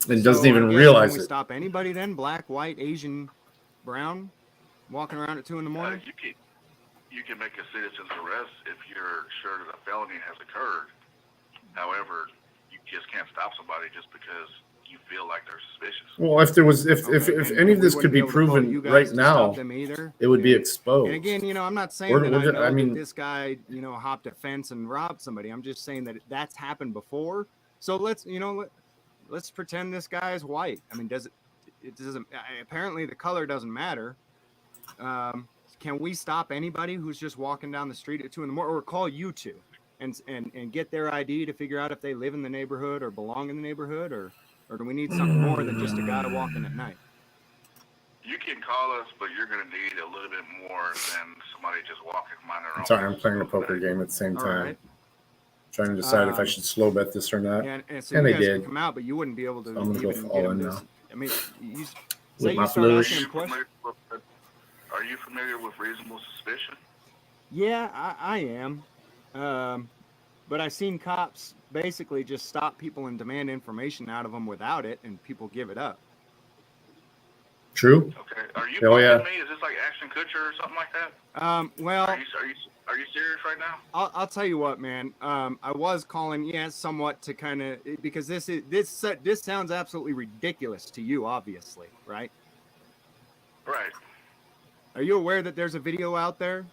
and doesn't So, even I guess, realize can we it. stop anybody then? Black, white, Asian, brown, walking around at 2 in the morning? You can make a citizen's arrest if you're sure that a felony has occurred. However, you just can't stop somebody just because you feel like they're suspicious. Well, if there was, if And any of we this wouldn't could be able to call proven you guys right to now, stop them either. it would be And- exposed. And again, I'm not saying We're- that we're I ju- know I mean- that this guy, hopped a fence and robbed somebody. I'm just saying that that's happened before. So let's pretend this guy is white. I mean, it doesn't, apparently the color doesn't matter. Can we stop anybody who's just walking down the street at 2 in the morning, or call you two and get their ID to figure out if they live in the neighborhood or belong in the neighborhood, or do we need something more than just a guy walking at night? You can call us, but you're going to need a little bit more than somebody just walking mind their own. Sorry, I'm playing a poker game at the same All time. right. Trying to decide if I should slow bet this or not. Yeah, and so and you I guys did. can come out, but you wouldn't be able to I'm gonna go even for get all him in this. now. I mean, you With say my you start flush. asking him questions. Are you familiar with reasonable suspicion? Yeah, I am. But I've seen cops basically just stop people and demand information out of them without it, and people give it up. True. Okay. Are you Oh, yeah. fucking me? Is this like Ashton Kutcher or something like that? Well, Are you serious right now? I'll tell you what, man. I was calling, somewhat to kind of, because this sounds absolutely ridiculous to you, obviously, right? Right. Are you aware that there's a video out there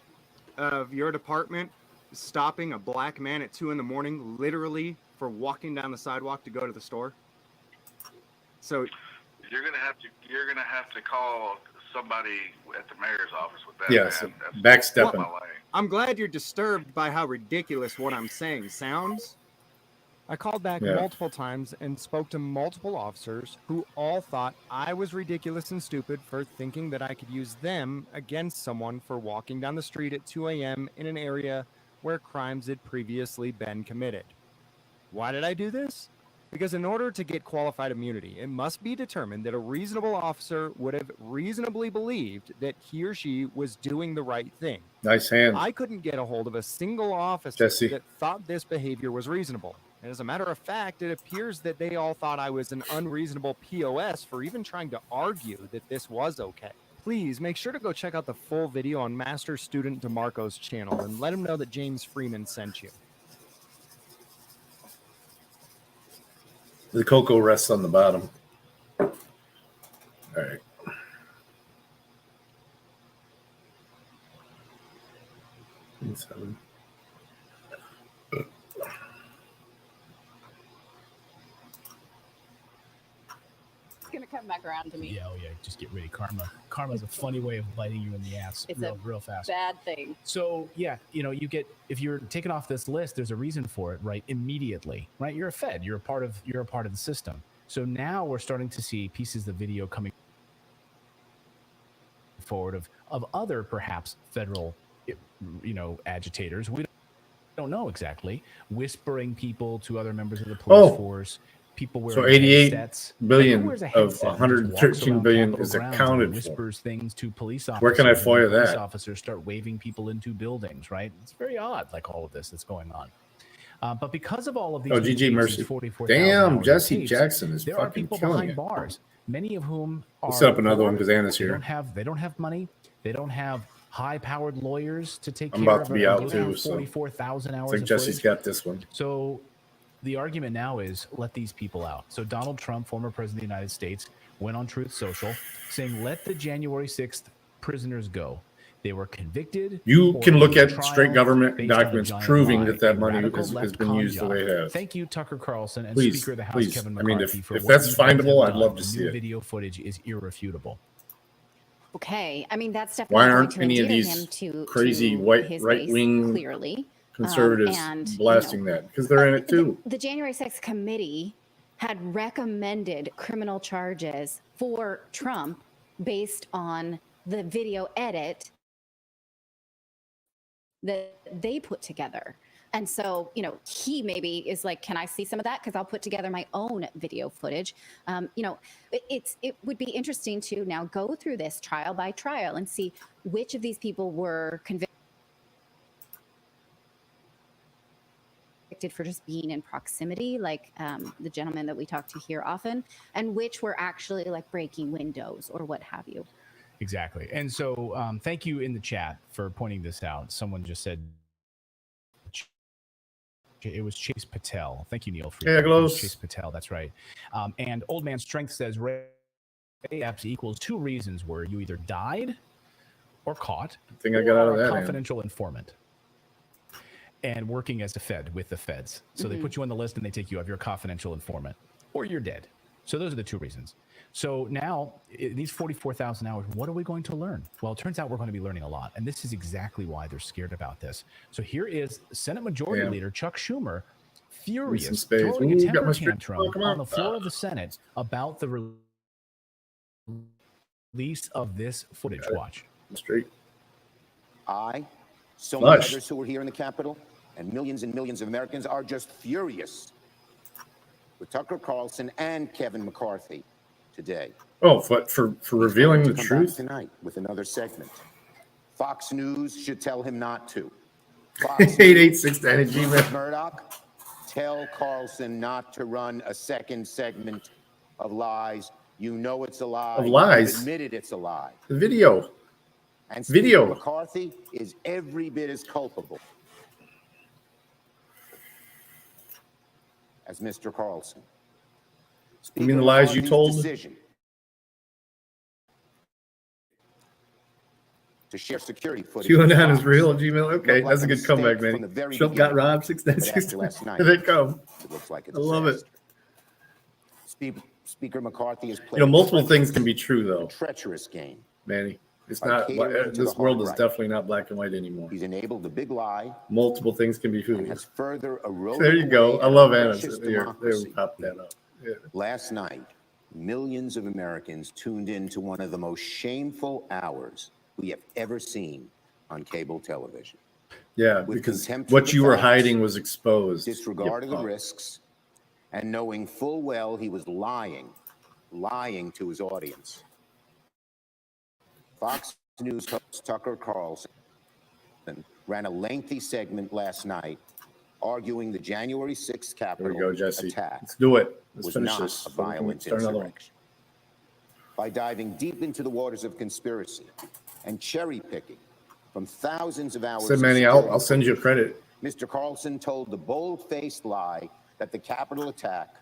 of your department stopping a black man at 2 in the morning, literally for walking down the sidewalk to go to the store? So You're gonna have to call somebody at the mayor's office with that. Yes, man. That's backstepping. my lane. I'm glad you're disturbed by how ridiculous what I'm saying sounds. I called back multiple times and spoke to multiple officers who all thought I was ridiculous and stupid for thinking that I could use them against someone for walking down the street at 2 a.m. in an area where crimes had previously been committed. Why did I do this? Because in order to get qualified immunity, it must be determined that a reasonable officer would have reasonably believed that he or she was doing the right thing. Nice hand. I couldn't get a hold of a single officer Jesse. that thought this behavior was reasonable. And as a matter of fact, it appears that they all thought I was an unreasonable POS for even trying to argue that this was okay. Please make sure to go check out the full video on Master Student DeMarco's channel and let him know that James Freeman sent you. The cocoa rests on the bottom. All right. Seven. It's gonna come back around to me. Yeah, oh yeah, just get ready. Karma's a funny way of biting you in the ass It's real fast. Bad thing. So yeah, you get, if you're taken off this list, there's a reason for it, right? Immediately, right? You're a Fed. You're a part of the system. So now we're starting to see pieces of video coming forward of other perhaps federal, agitators. We don't know exactly, whispering people to other members of the police force. People wearing so 88 headsets. billion Who wears a of headset and just 113 walks billion around is Capitol grounds accounted and for. whispers things to police officers. Where can I and FOIA police that? officers start waving people into buildings, right? It's very odd, like all of this that's going on. But because of all of these, GG Mercy. 44,000 Damn, hours Jesse of tapes, Jackson is there are fucking people killing behind it. bars, many of whom are We'll set up another poor. one because Anna's They here. don't have money. They don't have high-powered lawyers to take I'm care about of to be them. out They don't too, have so 44,000 I hours think of Jesse's footage. got this one. So the argument now is let these people out. So Donald Trump, former president of the United States, went on Truth Social saying, let the January 6th prisoners go. They were convicted. You or can look in at trial straight government based on a documents giant proving lie, that that a money radical has left been used the con way job. it has. Thank you, Tucker Carlson, and Please, Speaker of the House, please. Kevin I mean, McCarthy, for if what that's you both have findable, I'd done. love to The see new it. video footage is irrefutable. Okay, I mean that's Why definitely going aren't to any of endear these him to crazy his right base, wing clearly. conservatives And blasting that? Because they're in it too. the January 6th committee had recommended criminal charges for Trump based on the video edit that they put together. And so, he maybe is like, can I see some of that? Because I'll put together my own video footage. It would be interesting to now go through this trial by trial and see which of these people were convicted for just being in proximity, like the gentleman that we talk to here often, and which were actually like breaking windows or what have you. Exactly. And so thank you in the chat for pointing this out. Someone just said it was Chase Patel. Thank you, Neil. For Yeah, it was close. Chase Patel. That's right. And Old Man Strength says Ray Epps equals two reasons where you either died or caught, Thing I got out of or a that, confidential informant, and working as a Fed with the Feds. So they put you on the list and they take you off. You're a confidential informant, or you're dead. So those are the two reasons. So now, these 44,000 hours, what are we going to learn? Well, it turns out we're going to be learning a lot. And this is exactly why they're scared about this. So here is Senate Majority Leader Chuck Schumer, furious, throwing a temper tantrum on the floor of the Senate about the release of this footage. Watch. Straight. So many others who were here in the Capitol, and millions of Americans are just furious with Tucker Carlson and Kevin McCarthy today. Oh, for revealing the truth tonight with another segment. Fox News should tell him not to. 886 Murdoch, tell Carlson not to run a second segment of lies. You know it's a lie. Of lies? You've admitted it's a lie. The video. And Video. Speaker McCarthy is every bit as culpable as Mr. Carlson. You mean the lies you told? Decision to share security footage. QAnon is real. Gmail. Okay, that's a good comeback, man. Trump got robbed. 696. Here they come. It looks like it's I love it. Speaker McCarthy is playing multiple things can be true though. Treacherous game, Manny. It's not. This world is definitely not black and white anymore. He's enabled the big lie. Multiple things can be true. Has further eroded. There you go. I love Anna. There, pop that up. Yeah. Last night, millions of Americans tuned in to one of the most shameful hours we have ever seen on cable television. Yeah, because what you were hiding was exposed. Disregarding the risks, and knowing full well he was lying to his audience. Fox News host Tucker Carlson ran a lengthy segment last night arguing the January 6th Capitol attack. Let's do it. Let's was finish not this. a violent insurrection. By diving deep into the waters of conspiracy and cherry picking from thousands of hours. Said Manny, I'll send you credit. Mr. Carlson told the bold-faced lie that the Capitol attack,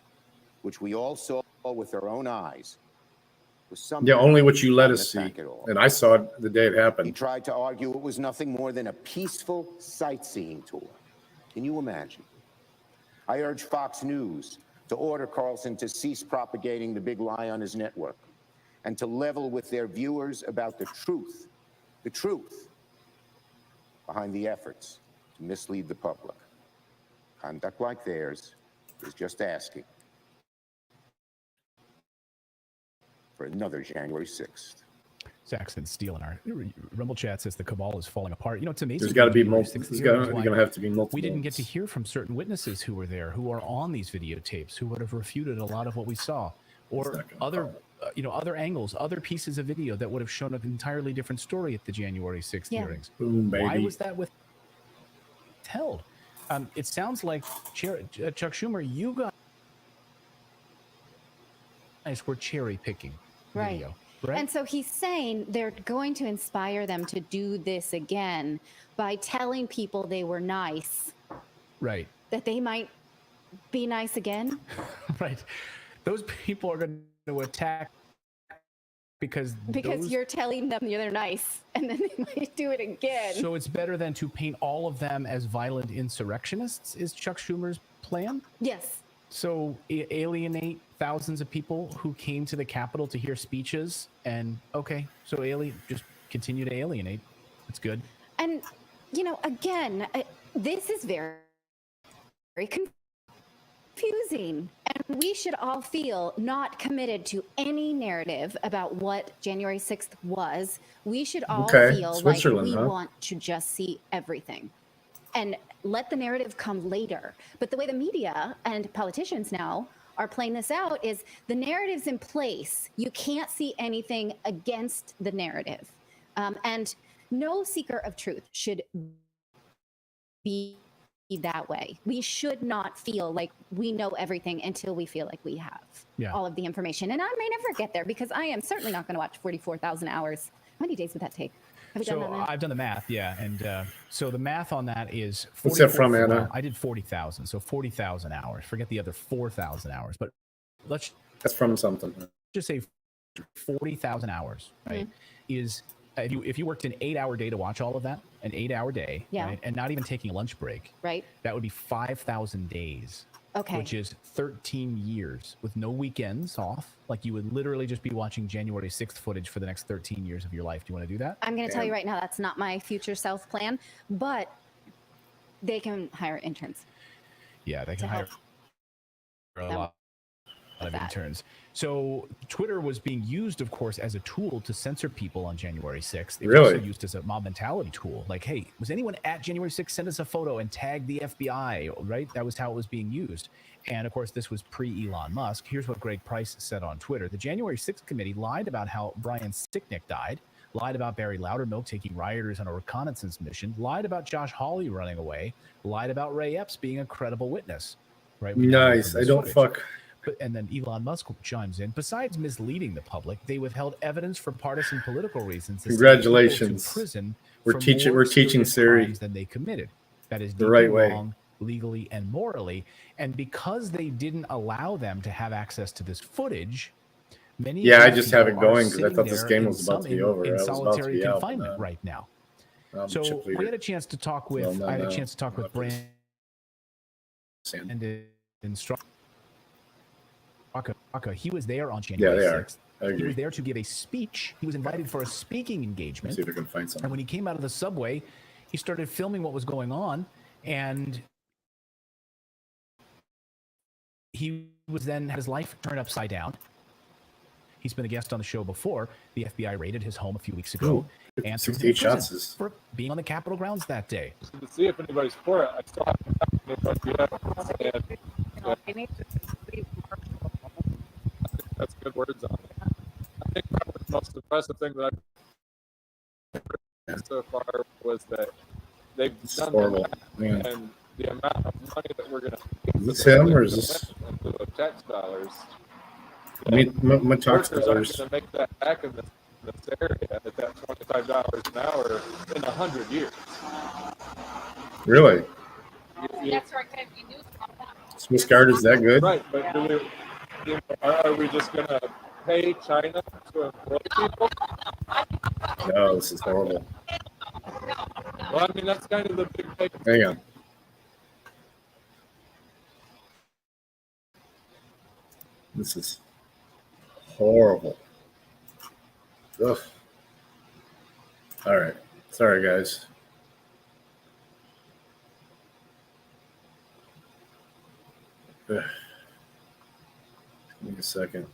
which we all saw with our own eyes, was something. Yeah, only what you let us see. And I saw it the day it happened. He tried to argue it was nothing more than a peaceful sightseeing tour. Can you imagine? I urge Fox News to order Carlson to cease propagating the big lie on his network and to level with their viewers about the truth behind the efforts to mislead the public. Conduct like theirs is just asking for another January 6th. Saxon Steele in our Rumble chat says the cabal is falling apart. You know, it's amazing. There's got to be multiple. There's going to have to be multiple. We didn't get to hear from certain witnesses who were there, who are on these videotapes, who would have refuted a lot of what we saw, or other, other angles, other pieces of video that would have shown an entirely different story at the January 6th hearings. Boom, baby. Why was that withheld? It sounds like Chuck Schumer, you guys were cherry picking video. Right. And so he's saying they're going to inspire them to do this again by telling people they were nice. Right. That they might be nice again. Right. Those people are going to attack because you're telling them they're nice, and then they might do it again. So it's better than to paint all of them as violent insurrectionists, is Chuck Schumer's plan? Yes. So alienate thousands of people who came to the Capitol to hear speeches, and so just continue to alienate. That's good. And, again, this is very, very confusing. And we should all feel not committed to any narrative about what January 6th was. We should all feel like we want to just see everything and let the narrative come later. But the way the media and politicians now are playing this out is the narrative's in place. You can't see anything against the narrative. And no seeker of truth should be that way. We should not feel like we know everything until we feel like we have all of the information. And I may never get there because I am certainly not going to watch 44,000 hours. How many days would that take? Have you done that math? I've done the math, and so the math on that is. What's that from, Anna? Well, I did 40,000, so 40,000 hours. Forget the other 4,000 hours, but that's from something. Just say 40,000 hours, right? Is if you worked an 8-hour day to watch all of that, an 8-hour day, right, and not even taking a lunch break, right? That would be 5,000 days. Okay. Which is 13 years with no weekends off. Like you would literally just be watching January 6th footage for the next 13 years of your life. Do you want to do that? I'm going to tell you right now, that's not my future self plan, but they can hire interns. Yeah, they can hire a lot of interns. So Twitter was being used, of course, as a tool to censor people on January 6th. It was also used as a mob mentality tool. Like, hey, was anyone at January 6th? Send us a photo and tag the FBI, right? That was how it was being used. And of course, this was pre-Elon Musk. Here's what Greg Price said on Twitter. The January 6th committee lied about how Brian Sicknick died, lied about Barry Loudermilk taking rioters on a reconnaissance mission, lied about Josh Hawley running away, lied about Ray Epps being a credible witness, right? Nice. I don't fuck. And then Elon Musk chimes in. Besides misleading the public, they withheld evidence for partisan political reasons. Congratulations. To prison we're teaching Siri than they committed. That is the right way, wrong, legally and morally. And because they didn't allow them to have access to this footage, many I just have it going because I thought this game was about to be over. In solitary confinement right now. So we had a chance to talk with. I had a chance to talk with Brandon Strong. He was there on January 6th. He was there to give a speech. He was invited for a speaking engagement. Let's see if I can find something. And when he came out of the subway, he started filming what was going on, and he was then had his life turned upside down. He's been a guest on the show before. The FBI raided his home a few weeks ago and 68 shots for being on the Capitol grounds that day. To see if anybody's for it, I still haven't yet. That's good words on it. I think probably the most impressive thing that I've heard so far was that they've done that, and the amount of money that we're going to. Is this him or is this into the tax dollars? My tax Workers aren't dollars. going to make that back in this area at that $25 an hour in 100 years. Really? That's right. You knew Swiss Guard is that good? Right, but are we just going to pay China to employ people? No, this is horrible. Well, I mean, that's kind of the big thing. Hang on. This is horrible. Ugh. All right. Sorry, guys. Ugh. Give me a second.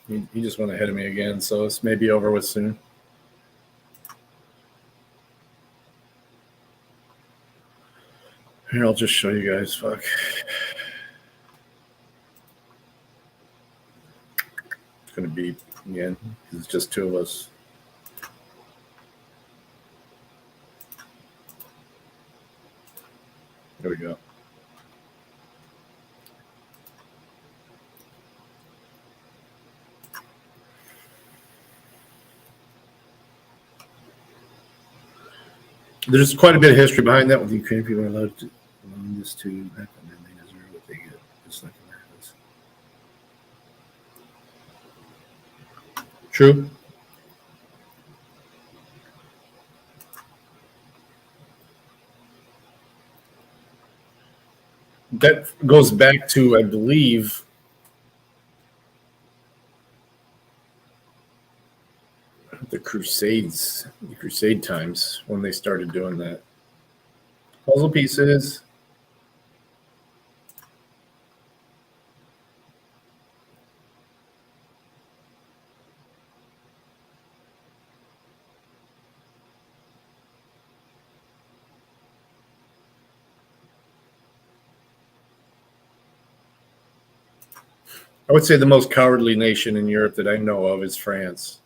He just went ahead of me again, so this may be over with soon. Here, I'll just show you guys. Fuck. It's going to be again. It's just two of us. There we go. There's quite a bit of history behind that with the Ukrainian people are allowed to allow this to happen, and they deserve what they get, just like Americans. True. That goes back to, I believe, the Crusade times when they started doing that. Puzzle pieces. I would say the most cowardly nation in Europe that I know of is France.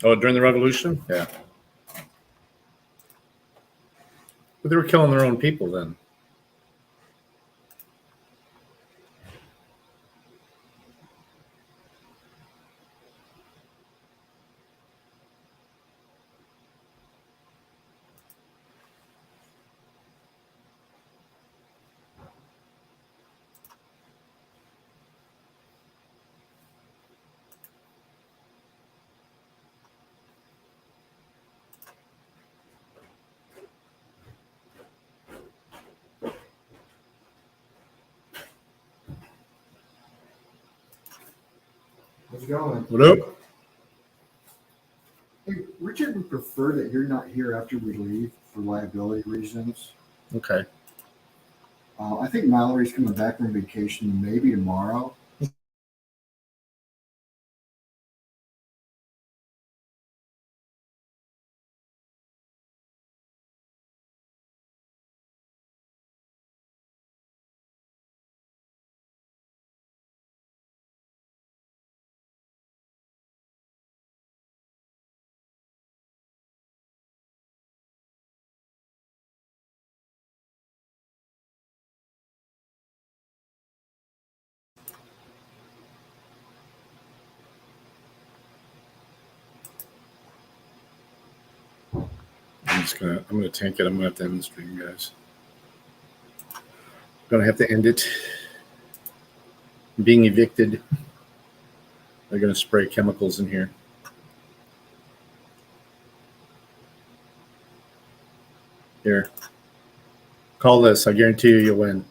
Oh, during the revolution? Yeah. But they were killing their own people then. How's it going? What up? Hey, Richard would prefer that you're not here after we leave for liability reasons. Okay. I think Mallory's coming back from vacation maybe tomorrow. I'm gonna tank it. I'm gonna have to end the stream, guys. Gonna have to end it. I'm being evicted. They're gonna spray chemicals in here. Here. Call this. I guarantee you'll win.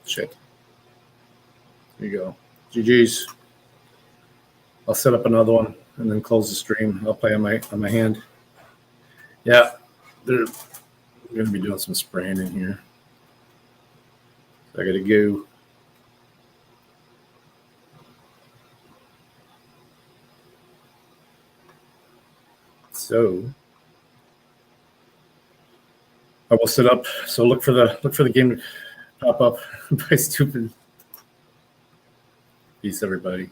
Shit. There you go. GG's. I'll set up another one and then close the stream. I'll play on my hand. Yeah, they're going to be doing some spraying in here. I got to go. So I will set up. So look for the game to pop up by stupid. Peace, everybody.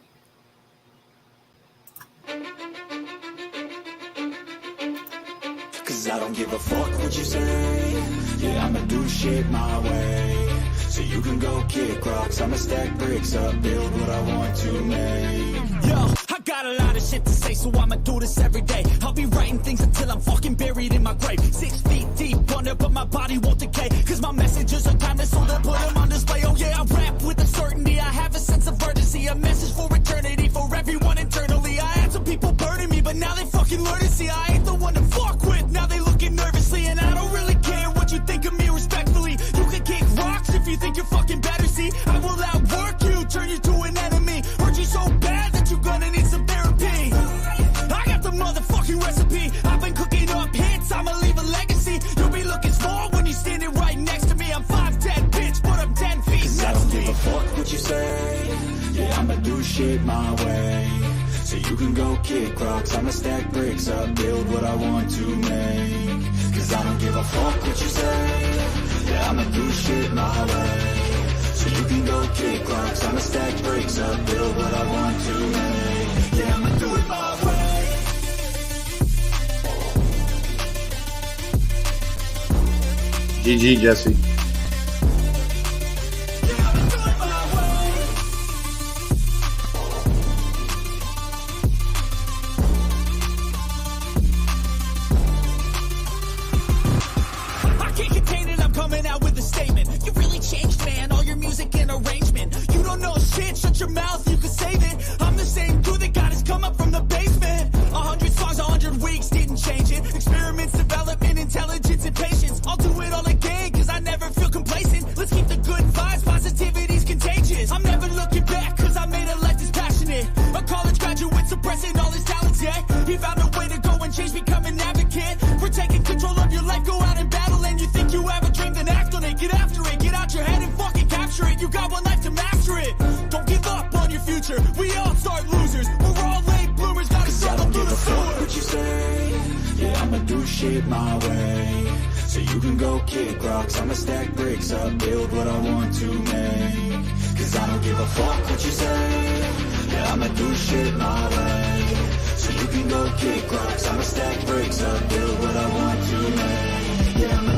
Cause I don't give a fuck what you say. Yeah, I'ma do shit my way. So you can go kick rocks, I'ma stack bricks up, build what I want to make. Yo, I got a lot of shit to say, so I'ma do this every day. I'll be writing things until I'm fucking buried in my grave. 6 feet deep under, but my body won't decay. Cause my messages are timeless, so they put them on display. Oh yeah, I rap with a certainty, I have a sense of urgency. A message for eternity, for everyone internally. I had some people burning me, but now they fucking learn to see I ain't the one to fuck with. Now they looking nervously, and I don't really care what you think of me respectfully. You can kick rocks if you think you're fucking better, see. I will outwork you, turn you to an enemy. Hurt you so bad that you're gonna need some therapy. I got the motherfucking recipe. I've been cooking up hits, I'ma leave a legacy. You'll be looking small when you're standing right next to me. I'm 5'10", bitch, but I'm 10 feet next to me. I don't give a fuck what you say. Yeah, I'ma do shit my way. So you can go kick rocks, I'ma stack bricks up, build what I want to make. Cause I don't give a fuck what you say. Yeah, I'ma do shit my way. So you can go kick rocks, I'ma stack bricks up, build what I want to make. Yeah, I'ma do it my way. GG, Jesse. I can't contain it, I'm coming out with a statement. You really changed, man, all your music and arrangement. You don't know shit, shut your mouth, you can save it. I'm the same dude that got his come up from the basement. 100 songs, 100 weeks, didn't change it. Experiments, development, intelligence, and patience. I'll do it all again, cause I never feel complacent. Let's keep the good vibes, positivity's contagious. I'm never looking back, cause I made a life that's passionate. A college graduate suppressing all his talents, yeah. He found a way to go and change, become an advocate. For taking control of your life, go out and battle. And you think you have a dream, then act on it. Get after it, get out your head and fucking capture it. You got one life to master it. Don't give up on your future. We all start losers. We're all late bloomers, gotta solve them through the sewer. What you say? Yeah, I'ma do shit my way. So you can go kick rocks, I'ma stack bricks up, build what I want to make. Cause I don't give a fuck what you say. Yeah, I'ma do shit my way. So you can go kick rocks, I'ma stack bricks up, build what I want to make. Yeah, I'ma